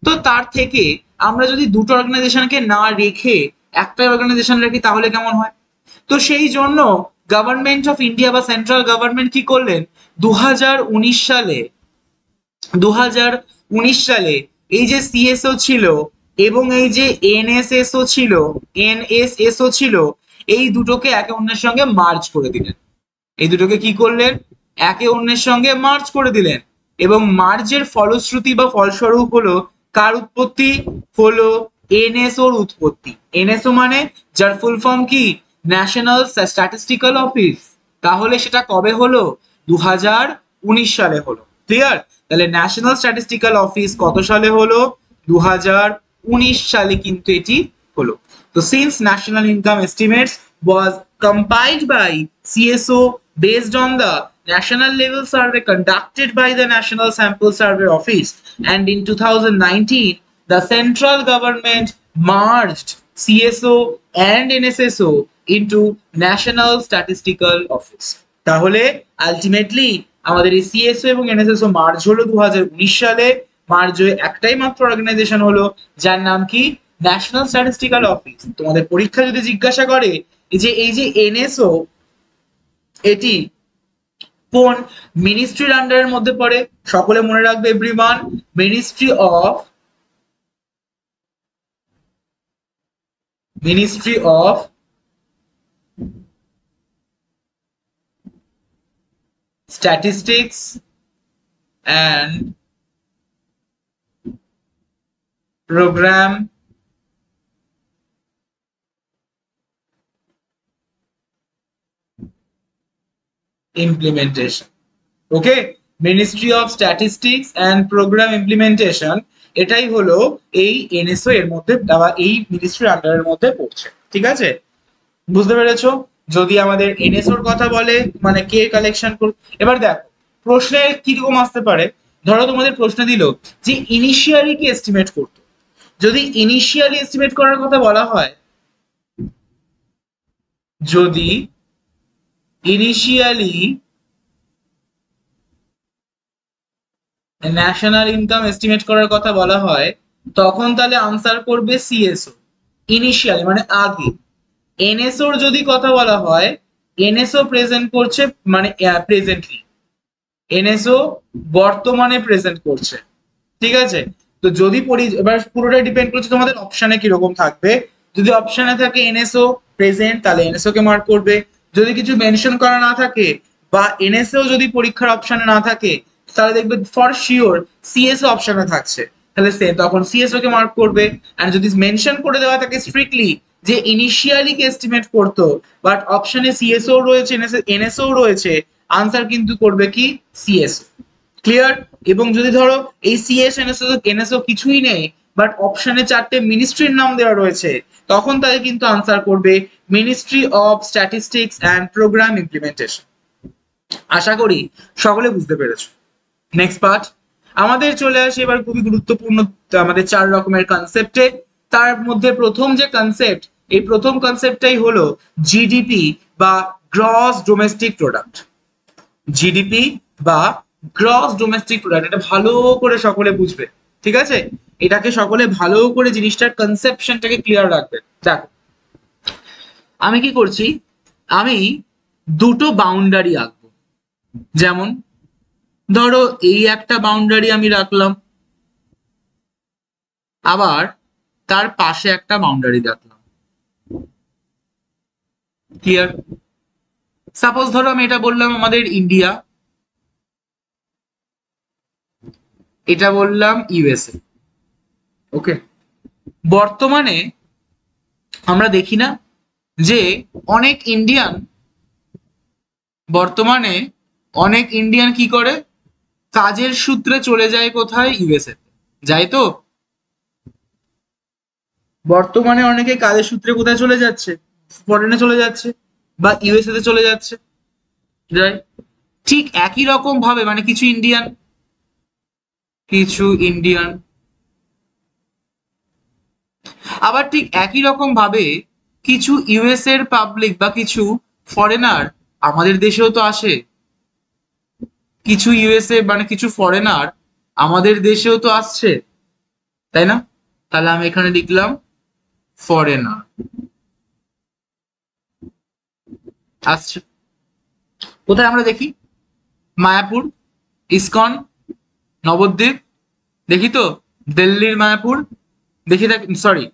তো তার থেকে আমরা যদি দুটো অর্গানাইজেশনকে না রেখে একটা অর্গানাইজেশন রাখি তাহলে কেমন হয়? তো সেই জন্য গভর্নমেন্ট অফ ইন্ডিয়া বা সেন্ট্রাল গভর্নমেন্ট কি করলেন? 2019 সালে এই যে সিএসও ছিল এবং এই যে এনএসএসও ছিল, এই দুটোকে একে অন্যের সঙ্গে মার্জ করে দিলেন। এই দুটোকে কি করলেন? একে অন্যের সঙ্গে মার্জ করে দিলেন। এবং মার্জের ফলশ্রুতি বা ফলস্বরূপ হলো কার উৎপত্তি? হলো এনএসওর উৎপত্তি। এনএসও মানে যার ফুল ফর্ম কি? National statistical office. তাহলে সেটা কবে হলো? 2019 সালে হলো। ক্লিয়ার? তাহলে ন্যাশনাল স্ট্যাটিস্টিক্যাল অফিস কত সালে হলো? 2019 সালে কিন্তু এটি হলো। তো since national income estimates was compiled by CSO based on the national level survey conducted by the National Sample Survey Office, and in 2019 the central government merged CSO and NSSO into National Statistical Office. তাহলে ultimately আমাদের এই CSO এবং NSSO merge হলো 2019 সালে। Merge হয়ে একটাই মাত্র organisation হলো, যার নাম কি? National statistical office. তোমাদের পরীক্ষা যদি জিজ্ঞাসা করে যে এই যে এনএসও, এটি কোন মিনিস্ট্রির আন্ডারের মধ্যে পড়ে? সকলে মনে রাখবে everyone, ministry of statistics and program implementation. Okay, ministry of statistics and programme implementation, এটাই হলো এই এনএসও এর মধ্যে, এই মিনিস্ট্রির আন্ডারের মধ্যে পড়ছে। ঠিক আছে? বুঝতে পেরেছো? যদি আমাদের এনএসওর কথা বলে মানে কে কালেকশন করবে। এবার দেখো প্রশ্নে কিরকম আসতে পারে। ধরো তোমাদের প্রশ্ন দিল যে ইনিশিয়ালি কি এস্টিমেট করতো। যদি ইনিশিয়ালি এস্টিমেট করার কথা বলা হয়, যদি ইনিশিয়ালি ন্যাশনাল ইনকাম এস্টিমেট করার কথা বলা হয়, তখন তাহলে আনসার করবে সিএসও। ইনিশিয়ালি মানে আগে। এনএসওর যদি কথা বলা হয়, এনএসও প্রেজেন্ট করছে মানে প্রেজেন্টলি, এনএসও বর্তমানে প্রেজেন্ট করছে। ঠিক আছে? তো যদি এবার পুরোটাই ডিপেন্ড করছে তোমাদের অপশনে কিরকম থাকবে। যদি অপশনে থাকে এনএসও প্রেজেন্ট, তাহলে এনএসও কে মার্ক করবে। যদি কিছু মেনশন করা না থাকে বা এনএসও যদি পরীক্ষার অপশনে না থাকে, তাহলে দেখবে ফর শিওর সিএসও অপশনে থাকছে, তাহলে তখন সিএসও কে মার্ক করবে। এন্ড যদি মেনশন করে দেওয়া থাকে স্ট্রিক্টলি যে ইনিশিয়ালি কে এস্টিমেট করতো, বাট অপশনে সিএসও রয়েছে, এনএসও রয়েছে, আনসার কিন্তু করবে কি? সিএসও। ক্লিয়ার? এবং যদি ধরো এই সিএস এনএসও কিছুই নেই, বাট অপশনে 4টে মিনিস্ট্রির নাম দেওয়া রয়েছে, তখন তাকে কিন্তু আনসার করবে ministry of statistics and programme implementation. আশা করি সকলে বুঝতে পেরেছো। নেক্সট পার্ট আমাদের চলে আসে এবার খুবই গুরুত্বপূর্ণ আমাদের 4 রকমের কনসেপ্টে। তার মধ্যে প্রথম যে কনসেপ্ট, এই প্রথম কনসেপ্টটাই হলো জিডিপি বা গ্রস ডোমেস্টিক প্রোডাক্ট। জিডিপি বা গ্রস ডোমেস্টিক প্রোডাক্ট, এটা ভালো করে সকলে বুঝবে, ঠিক আছে? এটাকে সকলে ভালো করে জিনিসটার কনসেপশনটাকে ক্লিয়ার রাখবে। দেখো আমি কি করছি, আমি দুটো বাউন্ডারি আঁকবো। যেমন ধরো এই একটা বাউন্ডারি আমি রাখলাম, আবার তার পাশে একটা বাউন্ডারি রাখলাম। ক্লিয়ার? সাপোজ ধরো আমি এটা বললাম আমাদের ইন্ডিয়া, এটা বললাম ইউএসএ। ওকে, বর্তমানে আমরা দেখি না যে অনেক ইন্ডিয়ান, বর্তমানে অনেক ইন্ডিয়ান কি করে, কাজের সূত্রে চলে যায় কোথায়, ইউএসএ যায়। তো বর্তমানে অনেকে কাজের সূত্রে কোথায় চলে যাচ্ছে, ফরেনে চলে যাচ্ছে বা ইউএসএ তে চলে যাচ্ছে, রাইট? ঠিক একই রকম ভাবে মানে কিছু ইন্ডিয়ান আবার ঠিক একই রকম ভাবে কিছু ইউএস এর পাবলিক বা কিছু ফরেনার আমাদের দেশেও তো আসে। কিছু ইউএসএ মানে কিছু ফরেনার আমাদের দেশেও তো আসছে, তাই না? তাহলে আমি এখানে লিখলাম ফরেনার আসছে। কোথায় আমরা দেখি? মায়াপুর, ইসকন, নবদ্বীপ, দেখি তো। দিল্লির মায়াপুর দেখে থাকি, সরি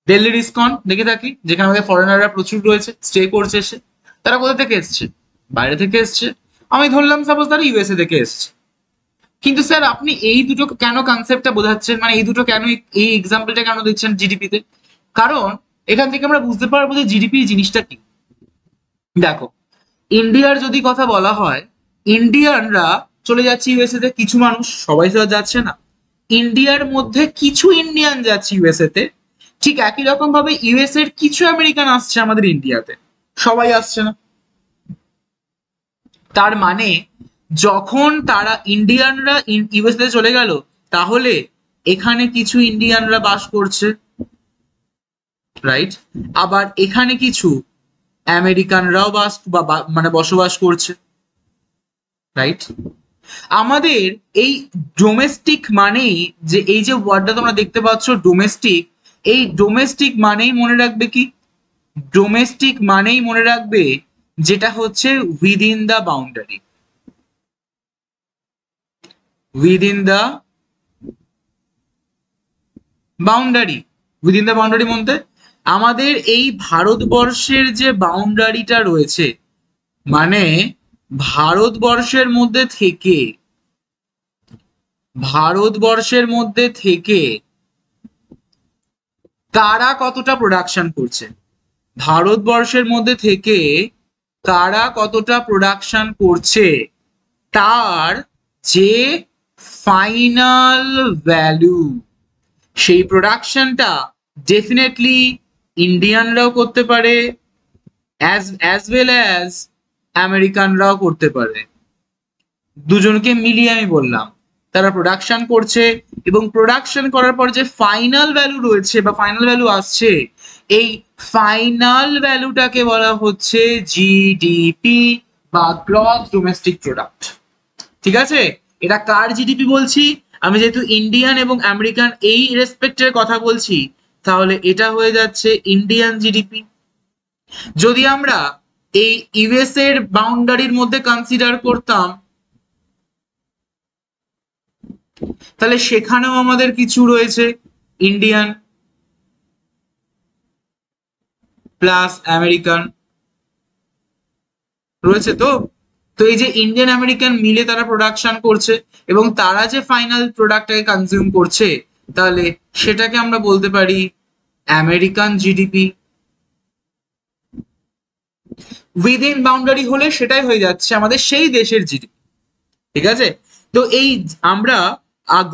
দিল্লির ইসকন দেখে থাকি, যেখানে আমাদের ফরেনাররা প্রচুর রয়েছে, স্টে করছে এসে। তারা কোথা থেকে এসছে? বাইরে থেকে এসছে। আমি ধরলাম সাপোজ তারা ইউএসএ থেকে এসছে। কিন্তু স্যার আপনি এই দুটো কেন কনসেপ্টটা বোঝাচ্ছেন, মানে এই দুটো কেন, এই এক্সাম্পলটা কেন দিচ্ছেন জিডিপিতে? কারণ এখান থেকে আমরা বুঝতে পারবো যে জিডিপি জিনিসটা কি। দেখো ইন্ডিয়ার যদি কথা বলা হয়, ইন্ডিয়ানরা চলে যাচ্ছে ইউএসএ তে, কিছু মানুষ, সবাই তো যাচ্ছে না। ইন্ডিয়ার মধ্যে কিছু ইন্ডিয়ান যাচ্ছে ইউএসএ তে, ঠিক একই রকম ভাবে ইউএস এর কিছু আমেরিকান আসছে আমাদের ইন্ডিয়াতে, সবাই আসছে না। তার মানে যখন তারা ইন্ডিয়ানরা ইউএসএ তে চলে গেল, তাহলে এখানে কিছু ইন্ডিয়ানরা বাস করছে, রাইট? আবার এখানে কিছু আমেরিকানরাও মানে বসবাস করছে, রাইট? আমাদের এই ডোমেস্টিক মানেই, যে এই যে ওয়ার্ডটা তোমরা দেখতে পাচ্ছ ডোমেস্টিক, এই ডোমেস্টিক মানেই মনে রাখবে কি, ডোমেস্টিক মানেই মনে রাখবে যেটা হচ্ছে উইদিন দা বাউন্ডারি। উইদিন দা বাউন্ডারি, উইদিন দা বাউন্ডারি মধ্যে আমাদের এই ভারতবর্ষের যে বাউন্ডারিটা রয়েছে, মানে ভারতবর্ষের মধ্যে থেকে, ভারতবর্ষের মধ্যে থেকে কারা কতটা প্রোডাকশন করছে, ভারতবর্ষের মধ্যে থেকে কারা কতটা প্রোডাকশন করছে, তার যে ফাইনাল ভ্যালু, সেই প্রোডাকশনটা ডেফিনেটলি ইন্ডিয়ানরাও করতে পারে, অ্যাজ ওয়েল অ্যাজ আমেরিকানরাও করতে পারে। দুজনকে মিলিয়ে আমি বললাম তারা প্রোডাকশন করছে, এবং প্রোডাকশন করার পর যে ফাইনাল ভ্যালু রয়েছে বা ফাইনাল ভ্যালু আসছে, এই ফাইনাল ভ্যালুটাকে বলা হচ্ছে জিডিপি বা গ্রস ডোমেস্টিক প্রোডাক্ট। ঠিক আছে? এটা কার জিডিপি বলছি? আমি যেহেতু ইন্ডিয়ান এবং আমেরিকান এই রেসপেক্টের কথা বলছি, তাহলে এটা হয়ে যাচ্ছে ইন্ডিয়ান জিডিপি। যদি আমরা এই ইউএস এর বাউন্ডারির মধ্যে কনসিডার করতাম, তাহলে সেখানেও আমাদের কিছু রয়েছে ইন্ডিয়ান প্লাস আমেরিকান রয়েছে। তো তো এই যে ইন্ডিয়ান আমেরিকান মিলে তারা প্রোডাকশন করছে এবং তারা যে ফাইনাল প্রোডাক্টটাকে কনজিউম করছে, তাহলে সেটাকে আমরা বলতে পারি আমেরিকান জিডিপি। উইদিন বাউন্ডারি হলে সেটাই হয়ে যাচ্ছে আমাদের সেই দেশের জিডিপি। ঠিক আছে? তো এই আমরা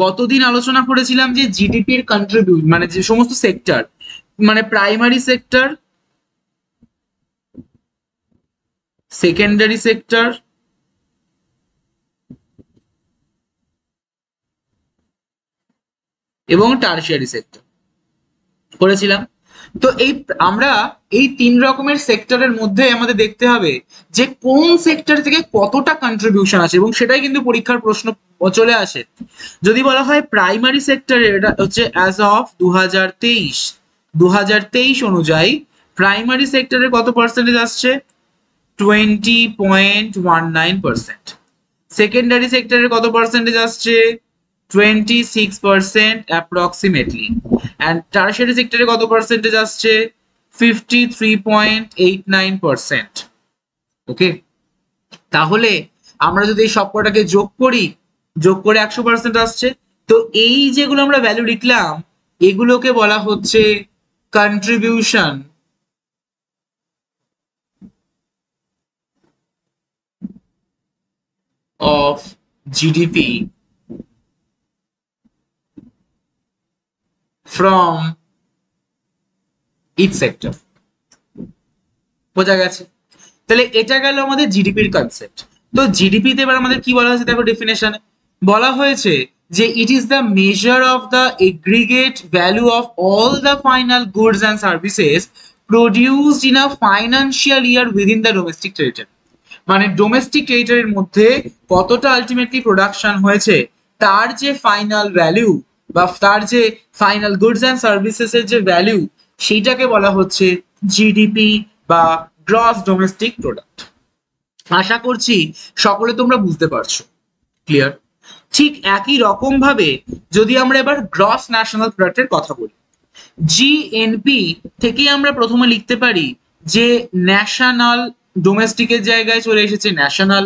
গতদিন আলোচনা করেছিলাম যে জিডিপির কন্ট্রিবিউট মানে যে সমস্ত সেক্টর, মানে প্রাইমারি সেক্টর, সেকেন্ডারি সেক্টর এবং টারশিয়ারি সেক্টর করেছিলাম। তো এই আমরা এই তিন রকমের সেক্টরের মধ্যে আমাদের দেখতে হবে যে কোন সেক্টর থেকে কতটা কন্ট্রিবিউশন আছে, এবং সেটাই কিন্তু পরীক্ষার প্রশ্ন চলে আসে। যদি বলা হয় প্রাইমারি সেক্টরে, এটা হচ্ছে অ্যাজ অফ 2023 অনুযায়ী প্রাইমারি সেক্টরে কত পার্সেন্টেজ আসছে? 20.19%। সেকেন্ডারি সেক্টরে কত পার্সেন্টেজ আসছে? 26% অ্যাপ্রক্সিমেটলি। অ্যান্ড টারশিয়ারি সেক্টরে কত পার্সেন্টেজ আসছে? 53.89%। ওকে, তাহলে আমরা যদি এই সবকটাকে যোগ করি, যোগ করে 100% আসছে। তো এই যেগুলো আমরা ভ্যালু লিখলাম, এগুলোকে বলা হচ্ছে contribution of GDP from each sector। বোঝা গেছে? তাহলে এটা গেল আমাদের জিডিপির কনসেপ্ট। তো জিডিপিতে এবার আমাদের কি বলা হয়েছে দেখো, ডেফিনেশনে বলা হয়েছে যে it is the measure of the aggregate value of all the final goods and services produced in a financial year within the domestic territory. মানে ডোমেস্টিক টেরিটরির মধ্যে কতটা আলটিমেটলি প্রোডাকশন হয়েছে, তার যে ফাইনাল ভ্যালু বা তার যে ফাইনাল গুডস অ্যান্ড সার্ভিসেস এর যে ভ্যালু, সেইটাকে বলা হচ্ছে জিডিপি বা গ্রস ডোমেস্টিক প্রোডাক্ট। আশা করছি সকলে তোমরা বুঝতে পারছো। ক্লিয়ার? ঠিক একই রকম ভাবে যদি আমরা এবার গ্রস ন্যাশনাল প্রোডাক্টের কথা বলি, জিএনপি থেকে আমরা প্রথমে লিখতে পারি যে ন্যাশনাল, ডোমেস্টিকের জায়গায় চলে এসেছে ন্যাশনাল।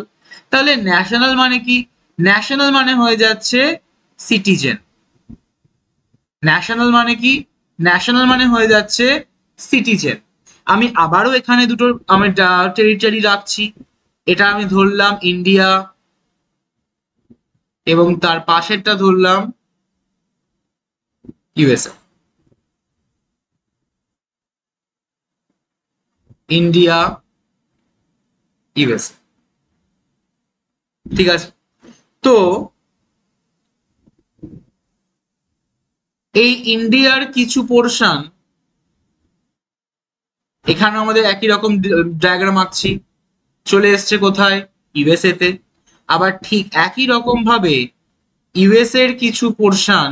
তাহলে ন্যাশনাল মানে কি? ন্যাশনাল মানে হয়ে যাচ্ছে সিটিজেন। ন্যাশনাল মানে কি? ন্যাশনাল মানে হয়ে যাচ্ছে সিটিজেন। আমি আবারও এখানে দুটো আমি টেরিটরি রাখছি। এটা আমি ধরলাম ইন্ডিয়া, এবং তার পাশেরটা ধরলাম ইউএসএ। India, USA. ঠিক আছে? তো এই ইন্ডিয়ার কিছু পোর্শন এখানে আমাদের একই রকম ডায়াগ্রাম আঁকছি, চলে এসছে কোথায়? ইউএসএ তে। আবার ঠিক একই রকম ভাবে ইউএসএ এর কিছু পোর্শন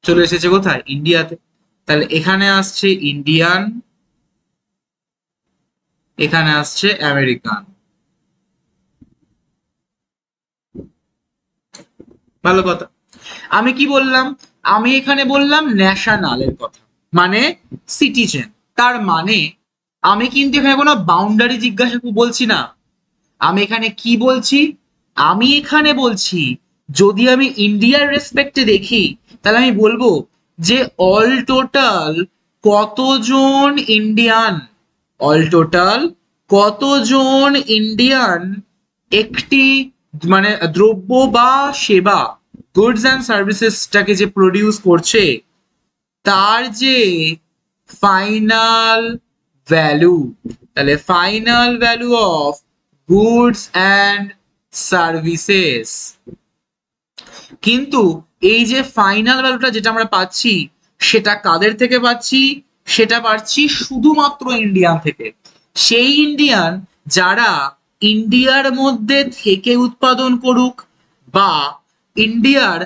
চলে এসেছে কোথায়? ইন্ডিয়াতে। তাহলে এখানে আসছে ইন্ডিয়ান, এখানে আসছে আমেরিকান। ভালো কথা। আমি কি বললাম? আমি এখানে বললাম ন্যাশনালের কথা, মানে সিটিজেন। তার মানে আমি কিন্তু এখানে কোনো বাউন্ডারি জিজ্ঞাসা বলছি না। আমি এখানে কি বলছি? আমি এখানে বলছি যদি আমি ইন্ডিয়ার রেসপেক্টে দেখি, তাহলে আমি বলবো যে অল টোটাল কতজন ইন্ডিয়ান, অল টোটাল কতজন ইন্ডিয়ান একটি মানে দ্রব্য বা সেবা, গুডস অ্যান্ড সার্ভিসেসটাকে যে প্রডিউস করছে, তার যে ফাইনাল ভ্যালু। তাহলে final value of goods and services. কিন্তু এই যে ফাইনাল ভ্যালুটা যেটা আমরা পাচ্ছি, সেটা কাদের থেকে পাচ্ছি? সেটা পাচ্ছি শুধুমাত্র ইন্ডিয়ান থেকে। সেই ইন্ডিয়ান যারা ইন্ডিয়ার মধ্যে থেকে উৎপাদন করুক বা ইন্ডিয়ার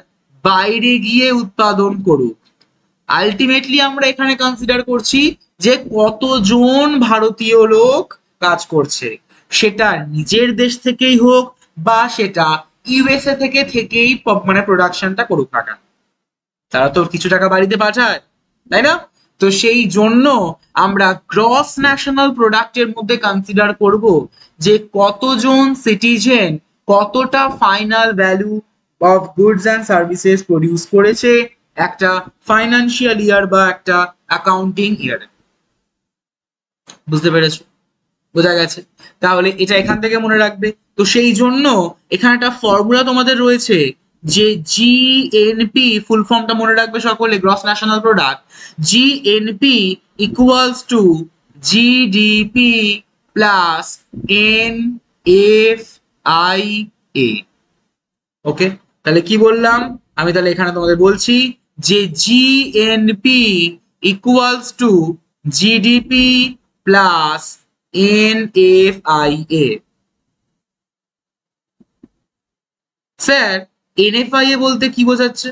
বাইরে গিয়ে উৎপাদন করুক, আলটিমেটলি আমরা এখানে কনসিডার করছি যে কতজন ভারতীয় লোক কাজ করছে, সেটা নিজের দেশ থেকেই হোক বা সেটা ইউএসএ থেকেই মানে প্রোডাকশনটা করুক না কেন, তারা তো কিছু টাকা বাড়িতে পাঠায়, তাই না? তো সেই জন্য আমরা গ্রস ন্যাশনাল প্রোডাক্টের মধ্যে কনসিডার করব যে কতজন সিটিজেন কতটা final value of goods and services produce করেছে একটা ফাইন্যান্সিয়াল ইয়ার বা একটা অ্যাকাউন্টিং ইয়ারে। বুঝতে পেরেছো? বোঝা গেছে? তাহলে এটা এখান থেকে মনে রাখবে। তো সেই জন্য এখানে একটা ফর্মুলা তোমাদের রয়েছে যে জিএনপি ফুল ফর্মটা মনে রাখবে সকলে, gross national product. GNP equals to GDP plus N F I A. Okay, তাহলে কি বললাম আমি? তাহলে এখানে তোমাদের বলছি যে GNP equals to GDP plus NFIA. Sir NFIA বলতে কি বোঝাচ্ছে?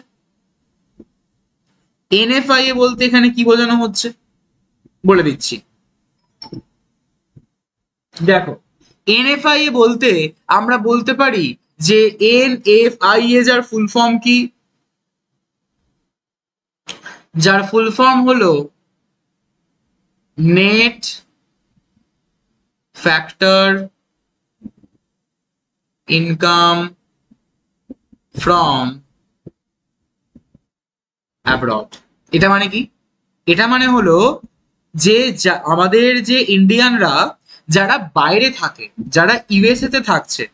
এনএফআইএ বলতে এখানে কি বোঝানো হচ্ছে বলে দিচ্ছি। দেখো, এনএফআইএ বলতে আমরা বলতে পারি যে এনএফআইএ যার ফুল ফর্ম কি? যার ফুল ফর্ম হলো net factor income from abroad. এটা মানে কি? এটা মানে হলো যে আমাদের যে ইন্ডিয়ানরা যারা বাইরে থাকে, যারা ইউএসএ তে থাকছে,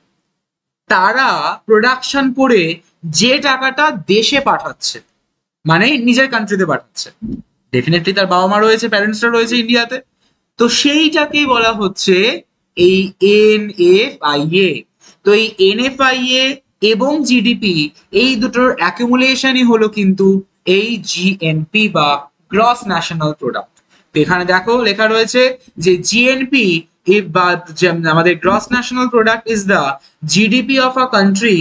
তারা প্রোডাকশন করে যে টাকাটা দেশে পাঠাচ্ছে, মানে নিজের কান্ট্রিতে পাঠাচ্ছে, ডেফিনেটলি তার বাবা মা রয়েছে, প্যারেন্টসরা রয়েছে ইন্ডিয়াতে, তো সেইটাকেই বলা হচ্ছে এই এনএফআইএ। তো এই এনএফআইএ এবং জিডিপি এই দুটোর অ্যাকুমুলেশনই হলো কিন্তু এই জিএনপি বা গ্রস ন্যাশনাল প্রোডাক্ট। তো এখানে দেখো লেখা রয়েছে যে জিএনপি বা আমাদের gross national product is the GDP of a country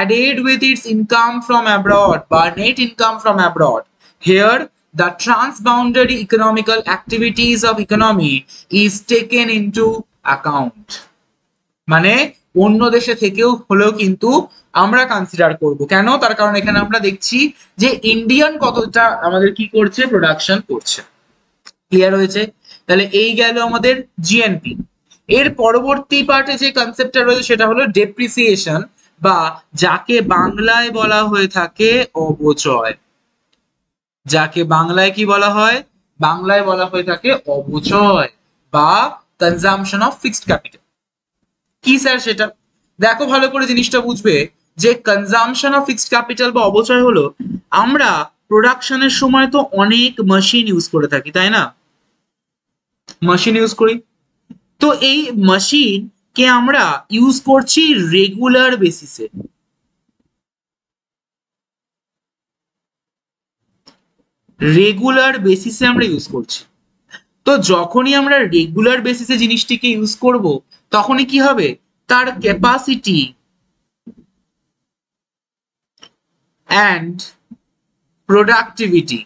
added with its income from abroad বা net income from abroad. Here the transboundary economical activities of economy is taken into account. মানে অন্য দেশে থেকেও হলেও কিন্তু আমরা কনসিডার করব। কেন? তার কারণ এখানে আমরা দেখছি যে ইন্ডিয়ান কতটা আমাদের কি করছে, প্রোডাকশন করছে। ক্লিয়ার হয়েছে? তাহলে এই গেল আমাদের জিএনপি। এর পরবর্তী পার্টে যে কনসেপ্টটা রয়েছে সেটা হলো ডেপ্রিসিয়েশন, বা যাকে বাংলায় বলা হয়ে থাকে অবচয়। যাকে বাংলায় কি বলা হয়? বাংলায় বলা হয়ে থাকে অবচয় বা কনজাম্পশন অফ ফিক্সড ক্যাপিটাল। কি স্যার সেটা? দেখো ভালো করে জিনিসটা বুঝবে যে কনজাম্পশন অফ ফিক্সড ক্যাপিটাল বা অবচয় হলো, আমরা প্রোডাকশনের সময় তো অনেক মেশিন ইউজ করে থাকি, তাই না? মেশিন ইউজ করি, তো এই মেশিন কে আমরা ইউজ করছি রেগুলার বেসিসে। রেগুলার বেসিসে আমরা ইউজ করছি। তো যখনই আমরা রেগুলার বেসিসে জিনিসটিকে ইউজ করব, তখনই কি হবে? তার ক্যাপাসিটি অ্যান্ড প্রোডাক্টিভিটি,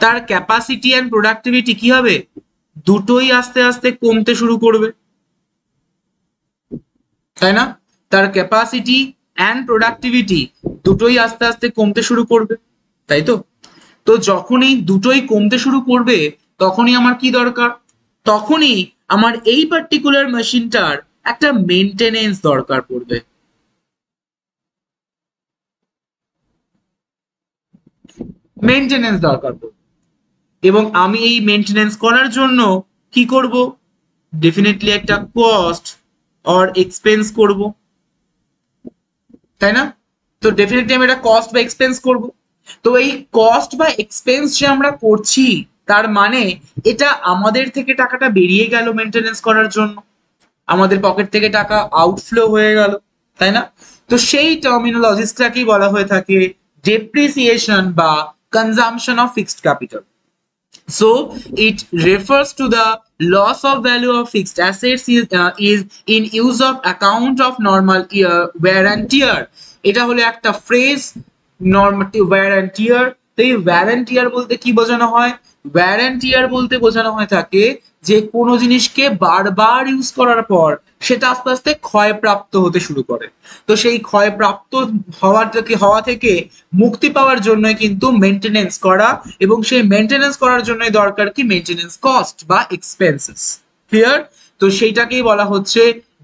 তার ক্যাপাসিটি অ্যান্ড প্রোডাক্টিভিটি কি হবে? দুটোই আস্তে আস্তে কমতে শুরু করবে, তাই না? তার ক্যাপাসিটি অ্যান্ড প্রোডাক্টিভিটি দুটোই আস্তে আস্তে কমতে শুরু করবে, তাই তো? তো যখনই দুটোই কমতে শুরু করবে, তখনই আমার কি দরকার? তখনই আমার এই পার্টিকুলার মেশিনটার একটা মেনটেনেন্স দরকার পড়বে। মেনটেনেন্স দরকার পড়বে, এবং আমি এই মেনটেনেন্স করার জন্য কি করব? ডেফিনেটলি একটা কস্ট অর এক্সপেন্স করব, তাই না? তো ডেফিনেটলি আমি একটা কস্ট বা এক্সপেন্স করব। তো এই কস্ট বা এক্সপেন্স যে আমরা করছি, তার মানে এটা আমাদের থেকে টাকাটা বেরিয়ে গেল মেনটেনেন্স করার জন্য, আমাদের পকেট থেকে টাকা আউটফ্লো হয়ে গেল, তাই না? তো সেই টার্মিনোলজিসটাকেই বলা হয়ে থাকে ডেপ্রিসিয়েশন বা consumption of fixed capital. So it refers to the loss of value of fixed assets is in use of account of normal wear and tear. এটা হলো একটা ফ্রেজ, নরমাটিভ wear and tear। তো এই wear and tear বলতে কি বোঝানো হয়? wear and tear বলতে বোঝানো হয় থাকে যে কোনো জিনিসকে বারবার ইউজ করার পর সেটা আস্তে আস্তে ক্ষয়প্রাপ্ত হতে শুরু করে। তো সেই ক্ষয়প্রাপ্ত হওয়া থেকে মুক্তি পাওয়ার জন্য কিন্তু মেনটেনেন্স করা, এবং সেই মেনটেনেন্স করার জন্যই দরকার কি? মেনটেনেন্স কস্ট বা এক্সপেন্সেস। ক্লিয়ার? তো সেইটাকেই বলা হচ্ছে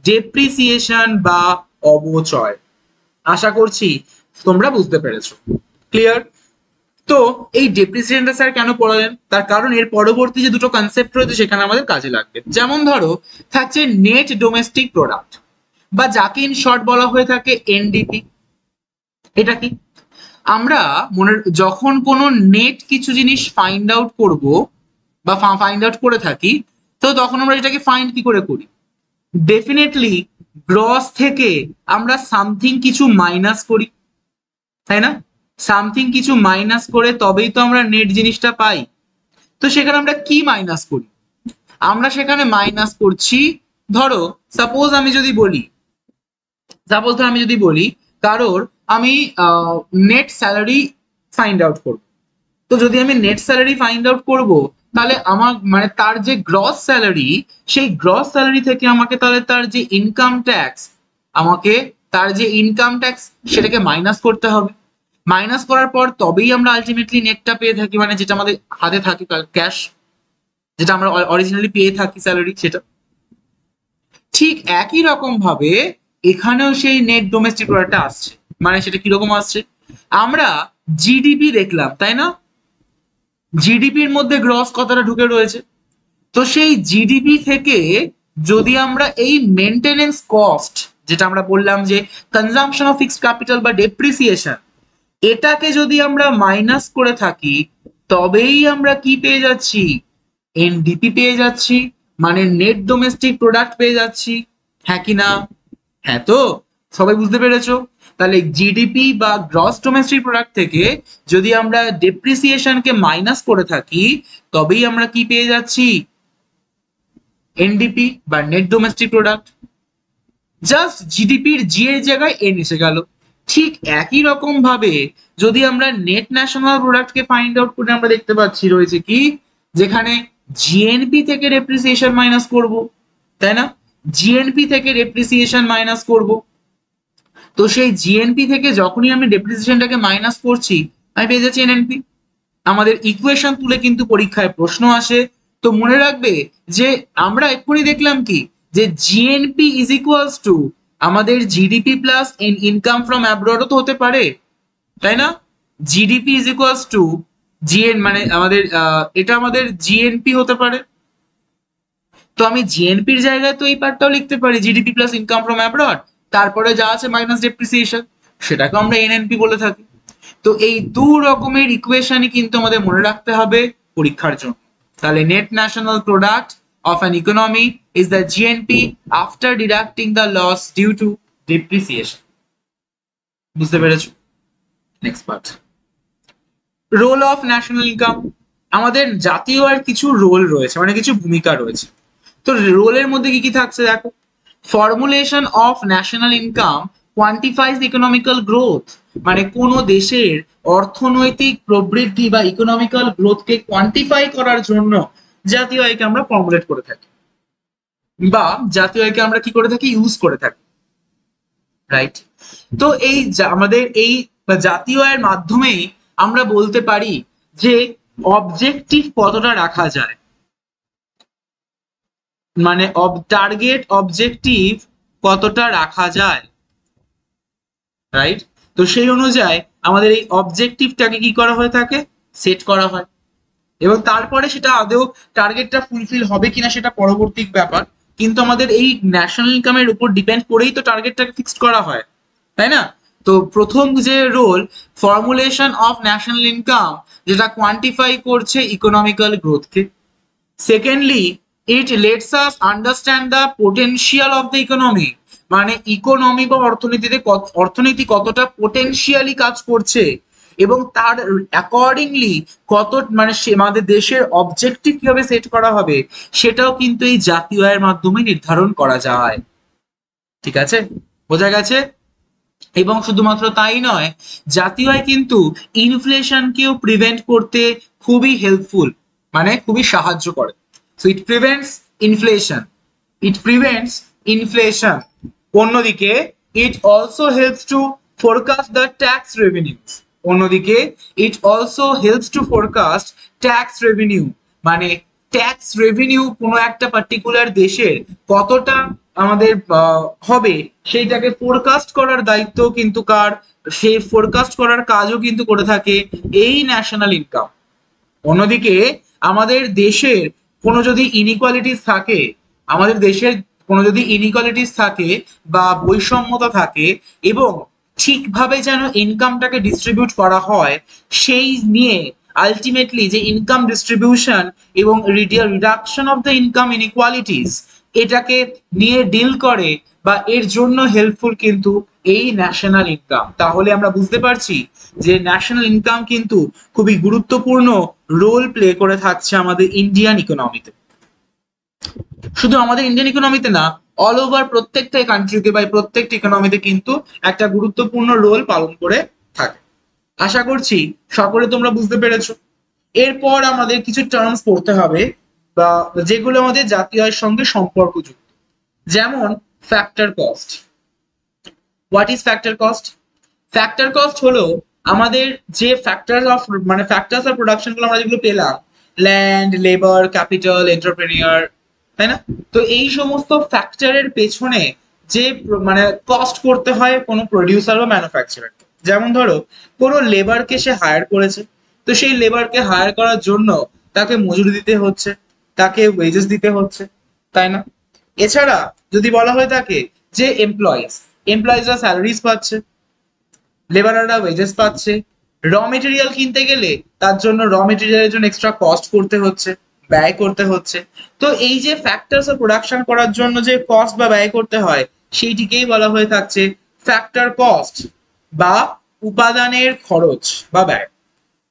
ডেপ্রিসিয়েশন বা অবচয়। আশা করছি তোমরা বুঝতে পেরেছো। ক্লিয়ার? তো এই ডেপ্রিসিয়েশনটা স্যার কেন পড়ালেন, তার কারণ এর পরবর্তী যে দুটো কনসেপ্ট রয়েছে সেখানে আমাদের কাজে লাগবে। যেমন ধরো থাকছে নেট ডোমেস্টিক প্রোডাক্ট, বা যাকে ইন শর্ট বলা হয়ে থাকে এনডিপি। এটা কি, আমরা যখন কোনো নেট কিছু জিনিস ফাইন্ড আউট করব বা ফাইন্ড আউট করে থাকি, তো তখন আমরা এটাকে ফাইন্ড কি করে করি, ডেফিনেটলি গ্রস থেকে আমরা সামথিং কিছু মাইনাস করি, তাই না? সামথিং কিছু মাইনাস করে তবেই তো আমরা নেট জিনিসটা পাই। তো সেখানে আমরা কি মাইনাস করি, আমরা সেখানে মাইনাস করছি, ধরো সাপোজ আমি যদি বলি কারোর আমি নেট স্যালারি ফাইন্ড আউট করব, তো যদি আমি নেট স্যালারি ফাইন্ড আউট করব তাহলে আমার মানে তার যে গ্রস স্যালারি, সেই গ্রস স্যালারি থেকে আমাকে তাহলে তার যে ইনকাম ট্যাক্স, সেটাকে মাইনাস করতে হবে। মাইনাস করার পর তবেই আমরা আলটিমেটলি নেটটা পেয়ে থাকি, মানে যেটা আমাদের হাতে থাকে ক্যাশ, যেটা আমরা অরিজিনালি পেয়ে থাকি স্যালারি, সেটা। ঠিক একই রকম ভাবে এখানেও সেই নেট ডোমেস্টিক প্রোডাক্টটা আসছে, মানে সেটা কিরকম আসছে, আমরা জিডিপি দেখলাম, তাই না? জিডিপির মধ্যে গ্রস কতটা ঢুকে রয়েছে, তো সেই জিডিপি থেকে যদি আমরা এই মেনটেনেন্স কস্ট, যেটা আমরা বললাম যে কনজাম্পশন অফ ফিক্সড ক্যাপিটাল বা ডেপ্রিসিয়েশন, এটাকে যদি আমরা মাইনাস করে থাকি, তবেই আমরা কি পেয়ে যাচ্ছি, এনডিপি পেয়ে যাচ্ছি, মানে নেট ডোমেস্টিক প্রোডাক্ট পেয়ে যাচ্ছি। হ্যাঁ কি না? হ্যাঁ, তো সবাই বুঝতে পেরেছো? তাহলে জিডিপি বা গ্রস ডোমেস্টিক প্রোডাক্ট থেকে যদি আমরা ডেপ্রিসিয়েশনকে মাইনাস করে থাকি, তবেই আমরা কি পেয়ে যাচ্ছি, এনডিপি বা নেট ডোমেস্টিক প্রোডাক্ট। জাস্ট জিডিপির জি এর জায়গায় এন এসে গেল। ঠিক একই রকম ভাবে যদি আমরা নেট ন্যাশনাল প্রোডাক্টকে ফাইন্ড আউট করে আমরা দেখতে পাচ্ছি রয়েছে কি, যেখানে জিএনপি থেকে ডেপ্রিসিয়েশন মাইনাস করব, তাই না? জিএনপি থেকে ডেপ্রিসিয়েশন মাইনাস করব, তো সেই জিএনপি থেকে যখনই আমি ডেপ্রিসিয়েশনটাকে মাইনাস করছি, আমি পেয়ে যাচ্ছি এনএনপি। আমাদের ইকুয়েশন তুলে কিন্তু পরীক্ষায় প্রশ্ন আসে, তো মনে রাখবে যে আমরা এক্ষুনি দেখলাম কি, যে জিএনপি ইজ ইকুয়ালস টু আমাদের জিডিপি প্লাস ইনকাম ফ্রম অ্যাব্রডও তো হতে পারে, তাই না? GDP is equals two GN, মানে আমাদের এটা আমাদের জিএনপি হতে পারে। তো আমি জিএনপির জায়গায় তো এই পার্টটাও লিখতে পারি, GDP plus income from abroad, তারপরে যা আছে মাইনাস ডেপ্রিসিয়েশন, সেটাকে আমরা এনএনপি বলে থাকি। তো এই দু রকমের ইকুয়েশনই কিন্তু আমাদের মনে রাখতে হবে পরীক্ষার জন্য। তাহলে net national product of an economy is the GNP after deducting the loss due to depreciation. বুঝতে পেরেছো? Next part, role of national income. আমাদের জাতীয় আর কিছু রোল রয়েছে, মানে কিছু ভূমিকা রয়েছে। তো রোলের মধ্যে কি কি থাকছে দেখো, formulation of national income quantifies economical growth, মানে কোন দেশের অর্থনৈতিক প্রবৃদ্ধি বা ইকোনমিক্যাল গ্রোথকে কোয়ান্টিফাই করার জন্য জাতীয় আয়কে আমরা ফর্মুলেট করে থাকি, বা জাতীয় আয়কে আমরা কি করে থাকি, ইউজ করে থাকি, রাইট? তো এই আমাদের এই জাতীয় আয়ের মাধ্যমেই আমরা বলতে পারি যে অবজেক্টিভ কতটা রাখা যায়, মানে টার্গেট অবজেক্টিভ কতটা রাখা যায়, রাইট? তো সেই অনুযায়ী আমাদের এই অবজেক্টিভটাকে কি করা হয়ে থাকে, সেট করা হয়, এবং তারপরে সেটা আদৌ টার্গেটটা ফুলফিল হবে কিনা সেটা পরবর্তী ব্যাপার, কিন্তু আমাদের এই ন্যাশনাল ইনকামের উপর ডিপেন্ড করেই তো টার্গেটটাকে ফিক্সড করা হয়, তাই না? তো প্রথম যে role, formulation of national income, যেটা কোয়ান্টিফাই করছে ইকোনমিক্যাল গ্রোথকে। Secondly, it lets us understand the potential of the economy, মানে ইকোনমি বা অর্থনীতি কতটা পোটেনশিয়ালি কাজ করছে, এবং তার অ্যাকর্ডিংলি কত মানে আমাদের দেশের অবজেক্টিভ কিভাবে সেট করা হবে, সেটাও কিন্তু এই জাতীয় আয়ের মাধ্যমে নির্ধারণ করা যায়। ঠিক আছে, বোঝা গেছে? এবং শুধুমাত্র তাই নয়, জাতীয় আয় কিন্তু ইনফ্লেশনকেও প্রিভেন্ট করতে খুবই হেল্পফুল, মানে খুবই সাহায্য করে। So it prevents inflation. অন্যদিকে it also helps to forecast the tax revenues. অন্যদিকে it also helps to forecast tax revenue, মানে ট্যাক্স রেভিনিউ কোনো একটা পার্টিকুলার দেশের কতটা আমাদের হবে সেইটাকে ফোরকাস্ট করার দায়িত্ব কিন্তু কার, সেই ফোরকাস্ট করার কাজও কিন্তু করে থাকে এই ন্যাশনাল ইনকাম। অন্যদিকে আমাদের দেশের কোনো যদি ইনইকুয়ালিটিস থাকে, আমাদের দেশের কোনো যদি ইনইকুয়ালিটিস থাকে বা বৈষম্যতা থাকে এবং ঠিকভাবে যেন ইনকামটাকে ডিস্ট্রিবিউট করা হয়, সেই নিয়ে আলটিমেটলি যে ইনকাম ডিস্ট্রিবিউশন এবং reduction of the income inequalities, এটাকে নিয়ে ডিল করে বা এর জন্য হেল্পফুল কিন্তু এই ন্যাশনাল ইনকাম। তাহলে আমরা বুঝতে পারছি যে ন্যাশনাল ইনকাম কিন্তু খুবই গুরুত্বপূর্ণ রোল প্লে করে থাকছে আমাদের ইন্ডিয়ান ইকোনমিতে। শুধু আমাদের ইন্ডিয়ান ইকোনমিতে না, অল ওভার প্রত্যেকটা কান্ট্রিতে বা প্রত্যেকটা ইকোনমিতে কিন্তু একটা গুরুত্বপূর্ণ রোল পালন করে থাকে। আশা করছি সকলে তোমরা বুঝতে পেরেছো। এরপর আমাদের কিছু টার্মস পড়তে হবে বা যেগুলো আমাদের জাতীয় আয়ের সঙ্গে সম্পর্কযুক্ত, যেমন factor cost. What is factor cost? Factor cost হলো আমাদের যে factors of factors of production গুলো আমরা যেগুলো পেলাম, ল্যান্ড, লেবার, ক্যাপিটাল, এন্টারপ্রেনিয়ার, তাই না? তো এই সমস্ত ফ্যাক্টরের পেছনে যে কস্ট করতে হয় কোনো প্রডিউসার বা ম্যানুফ্যাকচারার। যেমন ধরো কোনো লেবারকে সে হায়ার করেছে, তো সেই লেবারকে হায়ার করার জন্য তাকে মজুরি দিতে হচ্ছে, তাকে ওয়েজেস দিতে হচ্ছে, তাই না? এছাড়া যদি বলা হয় থাকে যে এমপ্লয়িজরা স্যালারিজ পাচ্ছে, লেবাররা ওয়েজেস পাচ্ছে, র মেটেরিয়াল কিনতে গেলে তার জন্য র মেটেরিয়ালের জন্য এক্সট্রা কস্ট করতে হচ্ছে, ব্যয় করতে হচ্ছে। তো এই যে ফ্যাক্টরস অফ প্রোডাকশন করার জন্য যে কস্ট বা ব্যয় করতে হয়, সেইটিকেই বলা হয়ে থাকছে ফ্যাক্টর কস্ট বা উপাদানের খরচ বা ব্যয়।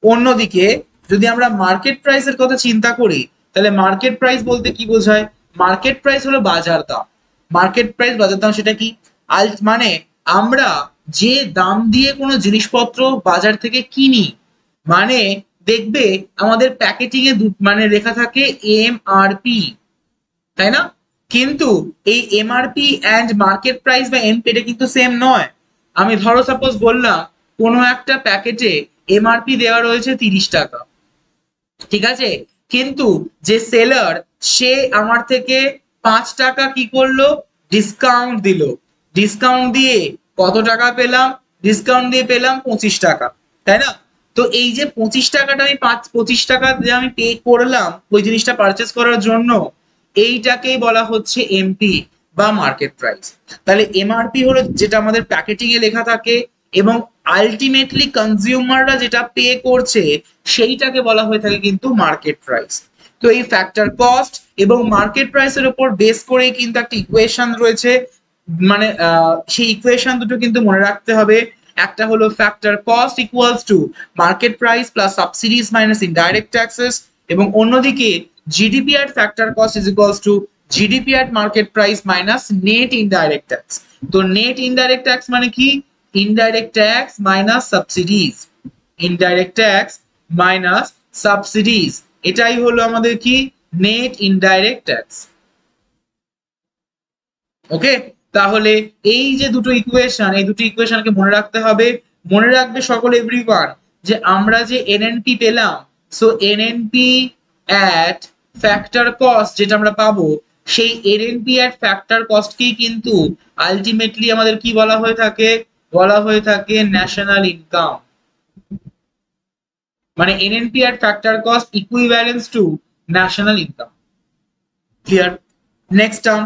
অন্যদিকে যদি আমরা মার্কেট প্রাইসের কথা চিন্তা করি, তাহলে মার্কেট প্রাইস বলতে কি বোঝায়? মার্কেট প্রাইস হলো বাজার দাম। মার্কেট প্রাইস বাজার দাম, সেটা কি? মানে আমরা যে দাম দিয়ে কোনো জিনিসপত্র বাজার থেকে কিনি, মানে দেখবে আমাদের প্যাকেটিং এ লেখা থাকে এমআরপি, তাই না? কিন্তু এই এমআরপি অ্যান্ড মার্কেট প্রাইস বা এমপি এটা কিন্তু সেম নয়। আমি ধরো সাপোজ বললাম কোনো একটা প্যাকেটে এমআরপি দেওয়া রয়েছে 30 টাকা, ঠিক আছে? কিন্তু যে সেলার সে আমার থেকে 5 টাকা কি করলো, ডিসকাউন্ট দিল। ডিসকাউন্ট দিয়ে কত টাকা পেলাম? ডিসকাউন্ট দিয়ে পেলাম 25 টাকা, তাই না? তো এই যে 25 টাকাটা আমি 25 টাকা যে আমি পে করলাম ওই জিনিসটা পারচেস করার জন্য, এইটাকেই বলা হচ্ছে এমপি বা মার্কেট প্রাইস। তাহলে এমআরপি হলো যেটা আমাদের প্যাকেটিং এ লেখা থাকে এবং আলটিমেটলি কনজিউমাররা যেটা পে করছে সেইটাকে বলা হয়ে থাকে কিন্তু মার্কেট প্রাইস। তো এই ফ্যাক্টর কস্ট এবং মার্কেট প্রাইসের উপর বেস করেই কিন্তু একটা ইকুয়েশন রয়েছে, সেই ইকুয়েশন দুটো কিন্তু মনে রাখতে হবে। একটা হলো factor cost equals to market price plus subsidies minus indirect taxes, এবং অন্যদিকে GDP at factor cost is equals to GDP at market price minus net indirect tax. তো নেট ইনডাইরেক্ট ট্যাক্স মানে কি? Indirect tax minus subsidies, indirect tax minus subsidies, এটাই হলো আমাদের কি net indirect tax. ওকে, তাহলে এই যে দুটো ইকুয়েশন, এই দুটো ইকুয়েশনকে মনে রাখতে হবে। মনে রাখবে সকল এভরিওয়ান যে আমরা যে এনএনপি পেলাম, so NNP at factor cost যেটা আমরা পাবো, সেই এনএনপি অ্যাট ফ্যাক্টর কস্টকেই কিন্তু আলটিমেটলি আমাদের কি বলা হয়ে থাকে? বলা হয়ে থাকে ন্যাশনাল ইনকাম। মানে NNP at factor cost equivalence to national income. Clear? Next term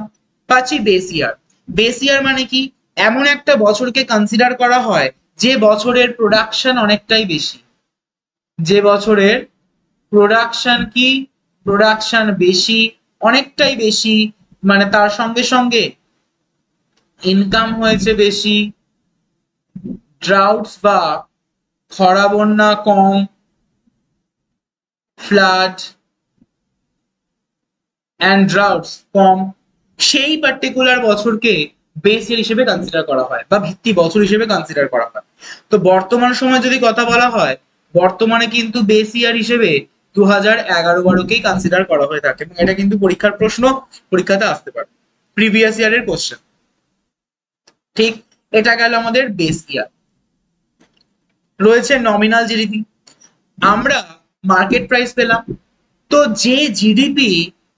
পাচ্ছি বেস ইয়ার। বেস ইয়ার মানে কি? এমন একটা বছরকে কনসিডার করা হয় যে বছরের প্রোডাকশন অনেকটাই বেশি, যে বছরের প্রোডাকশন কি? প্রোডাকশন বেশি, অনেকটাই বেশি, মানে তার সঙ্গে সঙ্গে ইনকাম হয়েছে বেশি, ড্রাউটস বা খরা বন্যা কম, ফ্লাড অ্যান্ড ড্রাউটস কম, সেই পার্টিকুলার বছরকে বেস ইয়ার হিসেবে কনসিডার করা হয় বা ভিত্তি বছর হিসেবে কনসিডার করা হয়। তো বর্তমান সময় যদি কথা বলা হয়, বর্তমানে কিন্তু বেস ইয়ার হিসেবে 2011-12কেই কনসিডার করা হয়ে থাকে, এবং এটা কিন্তু পরীক্ষার প্রশ্ন, পরীক্ষাতে আসতে পারে, প্রিভিয়াস ইয়ারের কোশ্চেন। ঠিক, এটা গেল আমাদের বেস ইয়ার। রয়েছে নমিনাল জিডিপি। আমরা মার্কেট প্রাইস পেলাম, তো যে জিডিপি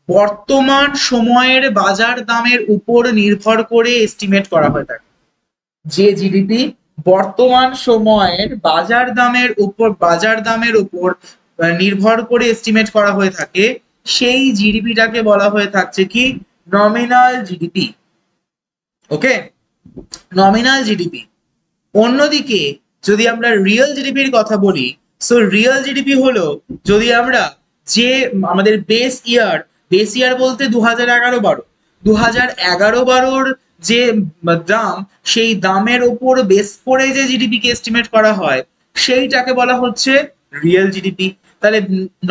বর্তমান সময়ের বাজার দামের উপর নির্ভর করে এস্টিমেট করা হয়ে থাকে। যে জিডিপি বর্তমান সময়ের বাজার দামের উপর নির্ভর করে এস্টিমেট করা হয়ে থাকে, সেই জিডিপিটাকে বলা হয়ে থাকছে কি নমিনাল জিডিপি। ওকে, নমিনাল জিডিপি। অন্যদিকে যদি আমরা রিয়েল জিডিপির কথা বলি, সো রিয়েল জিডিপি হলো যদি আমরা যে আমাদের বেস ইয়ার বলতে 2011-12 যে দাম, সেই দামের উপর বেস করে যে জিডিপি কে এস্টিমেট করা হয় সেইটাকে বলা হচ্ছে রিয়েল জিডিপি। তাহলে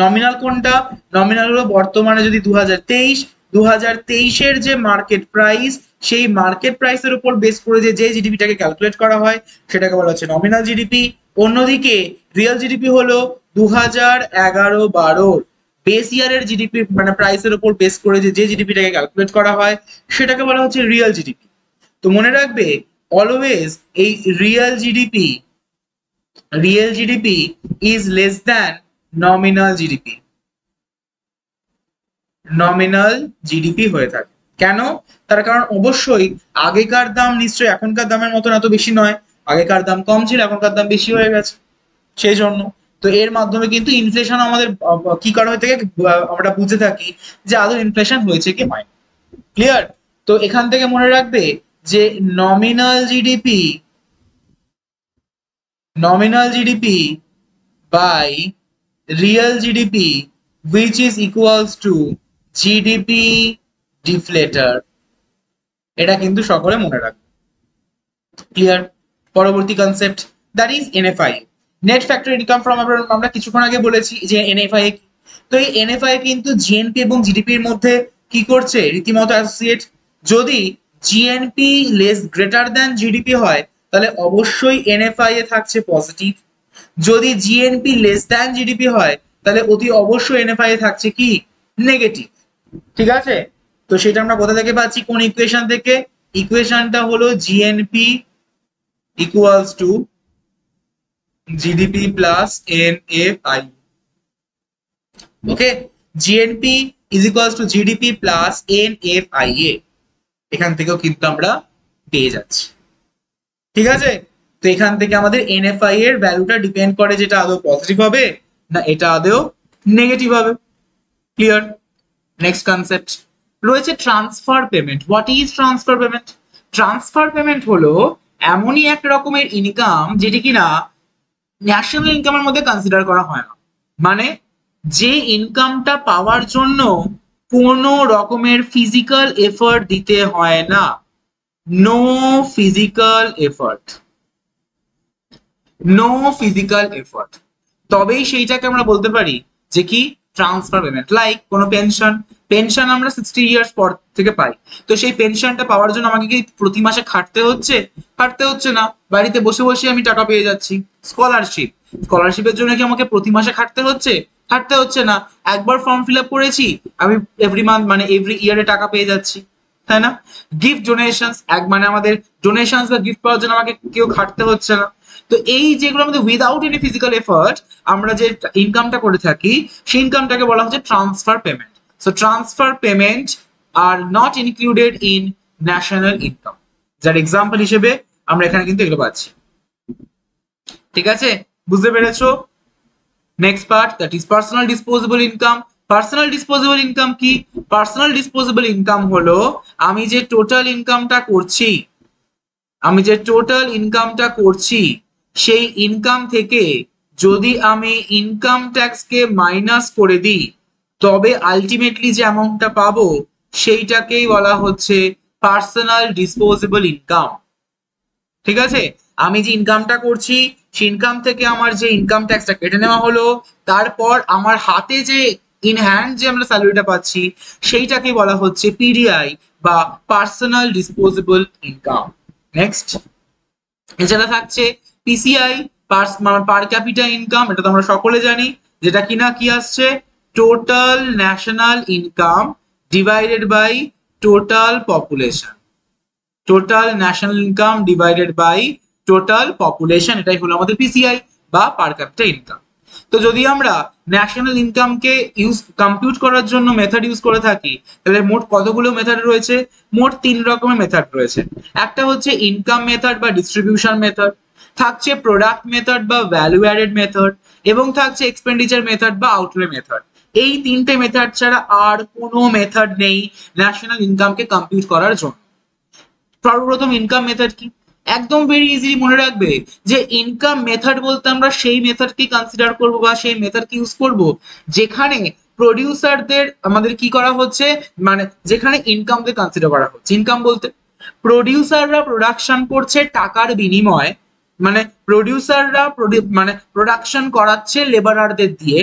নমিনাল কোনটা? নমিনাল হলো বর্তমানে যদি 2023-এর যে মার্কেট প্রাইস, সেই মার্কেট প্রাইসের উপর বেস করে যে জিডিপিটাকে ক্যালকুলেট করা হয় সেটাকে বলা হচ্ছে নমিনাল জিডিপি। অন্যদিকে রিয়েল জিডিপি হলো 2011-12 বেস ইয়ারের জিডিপি মানে প্রাইসের উপর বেস করে যে জিডিপিটাকে ক্যালকুলেট করা হয় সেটাকে বলা হচ্ছে রিয়েল জিডিপি। তো মনে রাখবে অলওয়েজ এই real GDP is less than nominal GDP হয়ে থাকে। কেন? তার কারণ অবশ্যই আগেকার দাম নিশ্চয়ই এখনকার দামের মতন এত বেশি নয়, আগেকার দাম কম ছিল, এখনকার দাম বেশি হয়ে গেছে, সেই জন্য। তো এর মাধ্যমে কিন্তু ইনফ্লেশন আমাদের কি করা হয়ে থাকে, আমরা বুঝে থাকি যে আদৌ ইনফ্লেশন হয়েছে কি হয়। ক্লিয়ার? তো এখান থেকে মনে রাখবে যে nominal GDP by real GDP which is equals to GDP deflator, এটা কিন্তু সকলে মনে রাখবে। ক্লিয়ার? পরবর্তী concept, that is NFI, net factor income from. আমরা কিছুক্ষণ আগে বলেছি যে এনএফআই। তো এই এনএফআই কিন্তু জিএনপি এবং জিডিপির মধ্যে কি করছে, রীতিমতো অ্যাসোসিয়েট। যদি জিএনপি গ্রেটার দ্যান জিডিপি হয় তাহলে অবশ্যই এনএফআই এ থাকছে পজিটিভ। যদি জিএনপি লেস দ্যান জিডিপি হয় তাহলে অতি অবশ্যই এনএফআই এ থাকছে কি নেগেটিভ। ঠিক আছে? তো সেটা আমরা কোথা থেকে পাচ্ছি, কোন ইকুয়েশন থেকে? ইকুয়েশনটা হলো GNP equals to GDP plus NFI. Okay, GNP is equals to GDP plus NFI A, এখান থেকেও কিন্তু আমরা পেয়ে যাচ্ছি। ঠিক আছে? তো এখান থেকে আমাদের এনএফআই এর ভ্যালুটা ডিপেন্ড করে যেটা আদৌ পজিটিভ হবে না এটা আদৌ নেগেটিভ হবে। ক্লিয়ার? নেক্সট কনসেপ্ট রয়েছে transfer payment. What is transfer payment? Transfer payment হলো এমনই এক রকমের ইনকাম যেটি কিনা ন্যাশনাল ইনকামের মধ্যে কনসিডার করা হয় না। মানে যে ইনকামটা পাওয়ার জন্য কোনো রকমের ফিজিক্যাল এফর্ট দিতে হয় না, নো ফিজিক্যাল এফর্ট, তবেই সেইটাকে আমরা বলতে পারি যে কি ট্রান্সফার পেমেন্ট। লাইক কোনো পেনশন আমরা 60 ইয়ার্স পর থেকে পাই, তো সেই পেনশনটা পাওয়ার জন্য আমাকে কি প্রতি মাসে খাটতে হচ্ছে না, বাড়িতে বসে বসে আমি টাকা পেয়ে যাচ্ছি। স্কলারশিপের জন্য কি আমাকে প্রতি মাসে খাটতে হচ্ছে না, একবার ফর্ম ফিল আপ করেছি, আমি এভরি মান্থ মানে এভরি ইয়ারে টাকা পেয়ে যাচ্ছি, তাই না? গিফট ডোনেশনস, মানে আমাদের ডোনেশনস বা গিফট পাওয়ার জন্য আমাকে কেউ খাটতে হচ্ছে না। তো এই যেগুলো আমাদের উইদাউট এনি ফিজিক্যাল এফর্ট আমরা যে ইনকামটা করে থাকি সেই ইনকামটাকে বলা হচ্ছে transfer payment. So transfer payment are not included in national income, যার এক্সাম্পল হিসেবে আমরা এখানে কিন্তু এগুলো পাচ্ছি। ঠিক আছে? বুঝতে পেরেছো? Next part, that is personal disposable income. Personal disposable income কি? পার্সোনাল ডিসপোজেবল ইনকাম হলো আমি যে টোটাল ইনকামটা করছি সেই ইনকাম থেকে যদি আমি ইনকাম ট্যাক্স কে মাইনাস করে দিই তবে আলটিমেটলি যে অ্যামাউন্টটা পাবো সেইটাকেই বলা হচ্ছে পার্সোনাল ডিসপোজেবল ইনকাম। ঠিক আছে? আমি যে ইনকামটা করছি সেই ইনকাম থেকে আমার যে ইনকাম ট্যাক্সটা কেটে নেওয়া হলো, তারপর আমার হাতে যে ইন হ্যান্ড যে আমরা স্যালারিটা পাচ্ছি সেইটাকে বলা হচ্ছে পিডিআই বা পার্সোনাল ডিসপোজেবল ইনকাম। নেক্সট, এছাড়া থাকছে পিসিআই, পার ক্যাপিটা ইনকাম। এটা তো আমরা সকলে জানি, যেটা কিনা কি আসছে total national income divided by total population. Total national income divided by total population, এটাই হলো আমাদের পিসিআই বা পার ক্যাপিটা ইনকাম। তো যদি আমরা ন্যাশনাল ইনকামকে কম্পিউট করার জন্য মেথড ইউজ করে থাকি, তাহলে মোট কতগুলো মেথড রয়েছে? মোট 3 রকমের মেথড রয়েছে। একটা হচ্ছে ইনকাম মেথড বা ডিস্ট্রিবিউশন মেথড, থাকছে প্রোডাক্ট মেথড বা ভ্যালু অ্যাডেড মেথড, এবং থাকছে এক্সপেন্ডিচার মেথড বা আউটলে মেথড। এই 3টে মেথড ছাড়া আর কোনো মেথড নেই ন্যাশনাল ইনকামকে কম্পিউট করার জন্য। সর্বপ্রথম ইনকাম মেথড কি? একদম ভেরি ইজিলি মনে রাখবে যে ইনকাম মেথড বলতে আমরা সেই মেথডকে কনসিডার করব বা সেই মেথডকে ইউজ করব যেখানে প্রডিউসারদের আমাদের কি করা হচ্ছে, মানে যেখানে ইনকামকে কনসিডার করা হচ্ছে। ইনকাম বলতে প্রডিউসাররা প্রোডাকশন করছে টাকার বিনিময়ে, মানে প্রডিউসাররা মানে প্রোডাকশন করাচ্ছে লেবারারদের দিয়ে,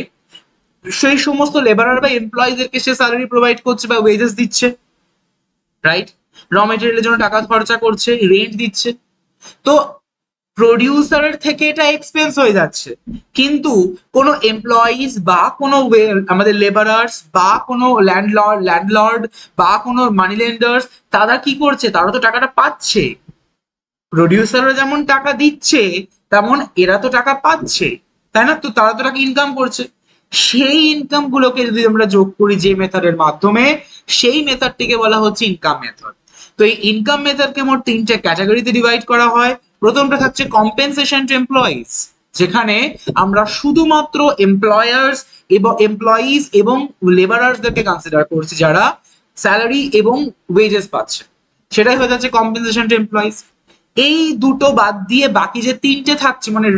সেই সমস্ত লেবারার বা এমপ্লয়ীদেরকে সে স্যালারি প্রোভাইড করছে বা ওয়েজেস দিচ্ছে, রাইট? র মেটেরিয়ালের জন্য টাকা খরচা করছে, রেন্ট দিচ্ছে। তো প্রডিউসারের থেকে এটা এক্সপেন্স হয়ে যাচ্ছে, কিন্তু কোনো এমপ্লয়িজ বা কোনো আমাদের লেবারার্স বা কোনো ল্যান্ডলর্ড বা কোনো মানি লেন্ডার্স, তারা কি করছে? তারা তো টাকাটা পাচ্ছে। প্রডিউসাররা যেমন টাকা দিচ্ছে তেমন এরা তো টাকা পাচ্ছে, তাই না? তো তারা তো টাকা ইনকাম করছে। সেই ইনকাম গুলোকে যদি আমরা যোগ করি যে মেথডের মাধ্যমে, সেই মেথডটিকে বলা হচ্ছে ইনকাম মেথড। তো এই ইনকাম মেথডকে মোট 3টে ক্যাটাগরিতে ডিভাইড করা হয়। প্রথমটা থাকছে কম্পেনসেশন টু এমপ্লয়িজ, যেখানে আমরা শুধুমাত্র এমপ্লয়িজ এবং লেবারার্সদেরকে কনসিডার করছি যারা স্যালারি এবং ওয়েজেস পাচ্ছে, সেটাই হয়ে যাচ্ছে কম্পেনসেশন টু এমপ্লয়িজ। এই দুটো বাদ দিয়ে বাকি যে 3টে থাকছে, মানে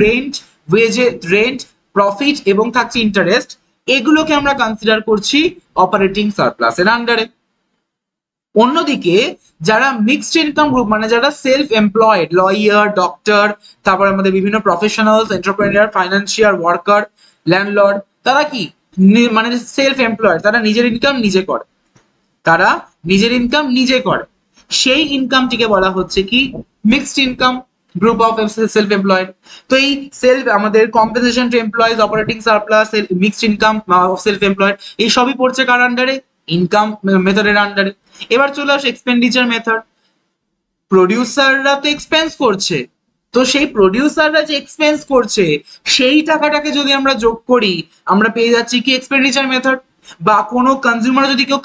রেন্ট, প্রফিট এবং থাকছে ইন্টারেস্ট, এগুলোকে আমরা কনসিডার করছি অপারেটিং সারপ্লাসের আন্ডারে। অন্যদিকে যারা মিক্সড ইনকাম গ্রুপ, মানে যারা সেলফ এমপ্লয়েড, লয়ার, ডক্টর, তারপর আমাদের বিভিন্ন professionals, entrepreneur, financial worker, landlord, তারা কি মানে সেলফ এমপ্লয়েড, তারা নিজের ইনকাম নিজে করে, সেই ইনকামটিকে বলা হচ্ছে কি mixed income group of self employed. তো এই আমাদের compensation two employees, operating surplus, mixed income of self employed, এই সবই পড়ছে কার আন্ডারে? ইনকাম মেথডের আন্ডারে। এবার চলে আসে এক্সপেন্ডিচার মেথড। প্রডিউসাররা তো এক্সপেন্স করছে, তো সেই প্রডিউসাররা যে এক্সপেন্স করছে সেই টাকাটাকে যদি আমরা যোগ করি, আমরা পেয়ে যাচ্ছি কি এক্সপেন্ডিচার মেথড। বা কোনো কনজিউমার যদি কেউ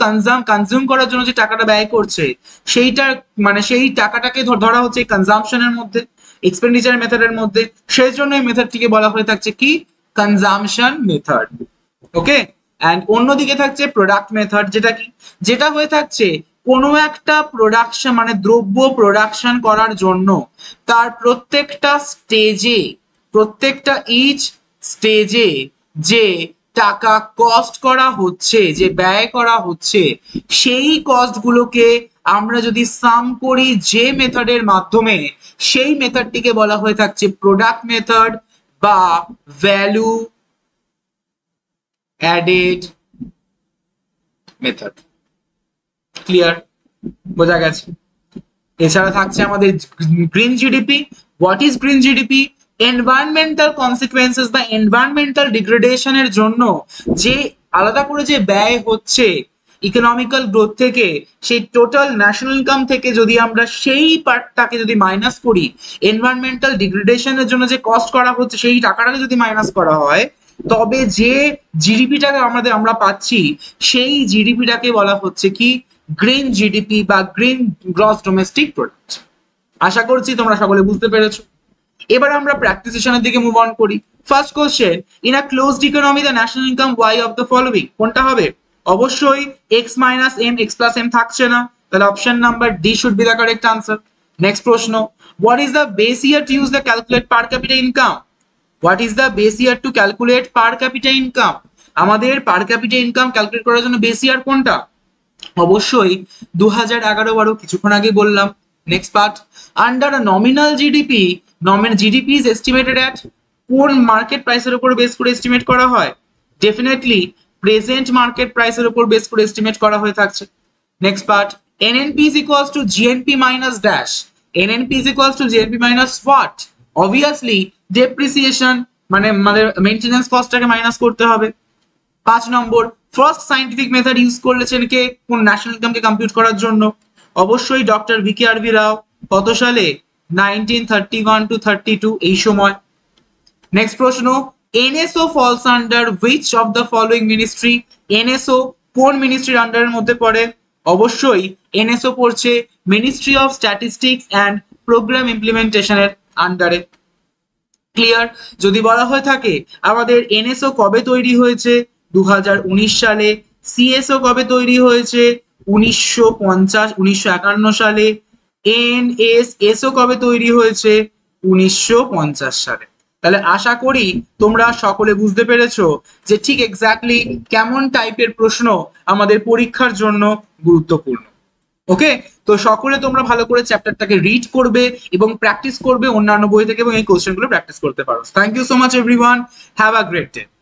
কনজিউম করার জন্য যে টাকাটা ব্যয় করছে, সেইটা মানে সেই টাকাটাকে ধরা হচ্ছে কনজাম্পশনের মধ্যে, এক্সপেন্ডিচার মেথডের মধ্যে। সেই জন্য এই মেথডটিকে বলা হয়ে থাকছে কি কনজাম্পশন মেথড। ওকে, অ্যান্ড অন্যদিকে থাকছে প্রোডাক্ট মেথড, যেটা হয়ে থাকছে কোনো একটা প্রোডাকশন, মানে দ্রব্য প্রোডাকশন করার জন্য তার প্রত্যেকটা ইচ স্টেজে যে টাকা কস্ট করা হচ্ছে, যে ব্যয় করা হচ্ছে, সেই কস্ট গুলোকে আমরা যদি সাম করি যে মেথডের মাধ্যমে, সেই মেথডটিকে বলা হয়ে থাকছে প্রোডাক্ট মেথড বা ভ্যালু অ্যাডেড মেথড। ক্লিয়ার? বোঝা গেছে? এছাড়া থাকছে আমাদের green GDP. What is green GDP? Environmental consequences বা এনভায়রনমেন্টাল ডিগ্রেডেশনের জন্য যে আলাদা করে যে ব্যয় হচ্ছে ইকোনমিক্যাল গ্রোথ থেকে, সেই টোটাল ন্যাশনাল ইনকাম থেকে যদি আমরা সেই পার্টটাকে যদি মাইনাস করি, এনভায়রনমেন্টাল ডিগ্রেডেশনের জন্য যে কস্ট করা হচ্ছে সেই টাকাটাকে যদি মাইনাস করা হয়, তবে যে জিডিপিটাকে আমরা পাচ্ছি, সেই জিডিপিটাকে বলা হচ্ছে কি গ্রিন জিডিপি বা গ্রিন গ্রস ডোমেস্টিক প্রোডাক্ট। আশা করছি তোমরা সকলে বুঝতে পেরেছো। এবার আমরা প্র্যাকটিসেশনের দিকে মুভ অন করি। First question, in a closed economy the national income Y of the following, কোনটা হবে? অবশ্যই X minus M, X plus M থাকছে না, তাহলে option number D should be the correct answer. Next প্রশ্ন, what is the base year to use the calculate per capita income? What is the base year to calculate per capita income? আমাদের পার capita income calculate করার জন্য base year কোনটা? অবশ্যই 2011-12, কিছুক্ষণ আগে বললাম। Next part, under nominal GDP, GDP is estimated at, কোন market প্রাইসের উপর বেস করে এস্টিমেট করা হয়? ডেফিনেটলি প্রেজেন্ট মার্কেট প্রাইসের উপর বেস করে এস্টিমেট করা হয়ে থাকছে। Next part, NNP is equals two GNP minus dash. NNP is equals two GNP minus what? Obviously depreciation, মানে আমাদের মেইনটেনেন্স কস্টটাকে মাইনাস করতে হবে। 5 নম্বর, ফার্স্ট সাইন্টিফিক মেথড ইউজ করেছেন কে কোন ন্যাশনাল ইনকামকে কম্পিউট করার জন্য? অবশ্যই ডক্টর ভিকে আরভি রাও। কত সালে? 1931 to 32 এই সময়। নেক্সট প্রশ্ন, NSO falls under which of the following ministry? NSO কোন মিনিস্ট্রির আন্ডারের মধ্যে পড়ে? অবশ্যই NSO পড়ছে ministry of statistics and programme ইমপ্লিমেন্টেশনের আন্ডারে। ক্লিয়ার? যদি বলা হয়ে থাকে আমাদের NSO কবে তৈরি হয়েছে? 2019 সালে। CSO কবে তৈরি হয়েছে? 1951 সালে। NSSO কবে তৈরি হয়েছে? 1950 সালে। তাহলে আশা করি তোমরা সকলে বুঝতে পেরেছো যে ঠিক এক্স্যাক্টলি কেমন টাইপের প্রশ্ন আমাদের পরীক্ষার জন্য গুরুত্বপূর্ণ। ওকে, তো সকলে তোমরা ভালো করে চ্যাপ্টারটাকে রিড করবে এবং প্র্যাকটিস করবে অন্যান্য বই থেকে এবং এই কোশ্চেনগুলো প্র্যাকটিস করতে পারো। Thank you so much everyone, have a great day.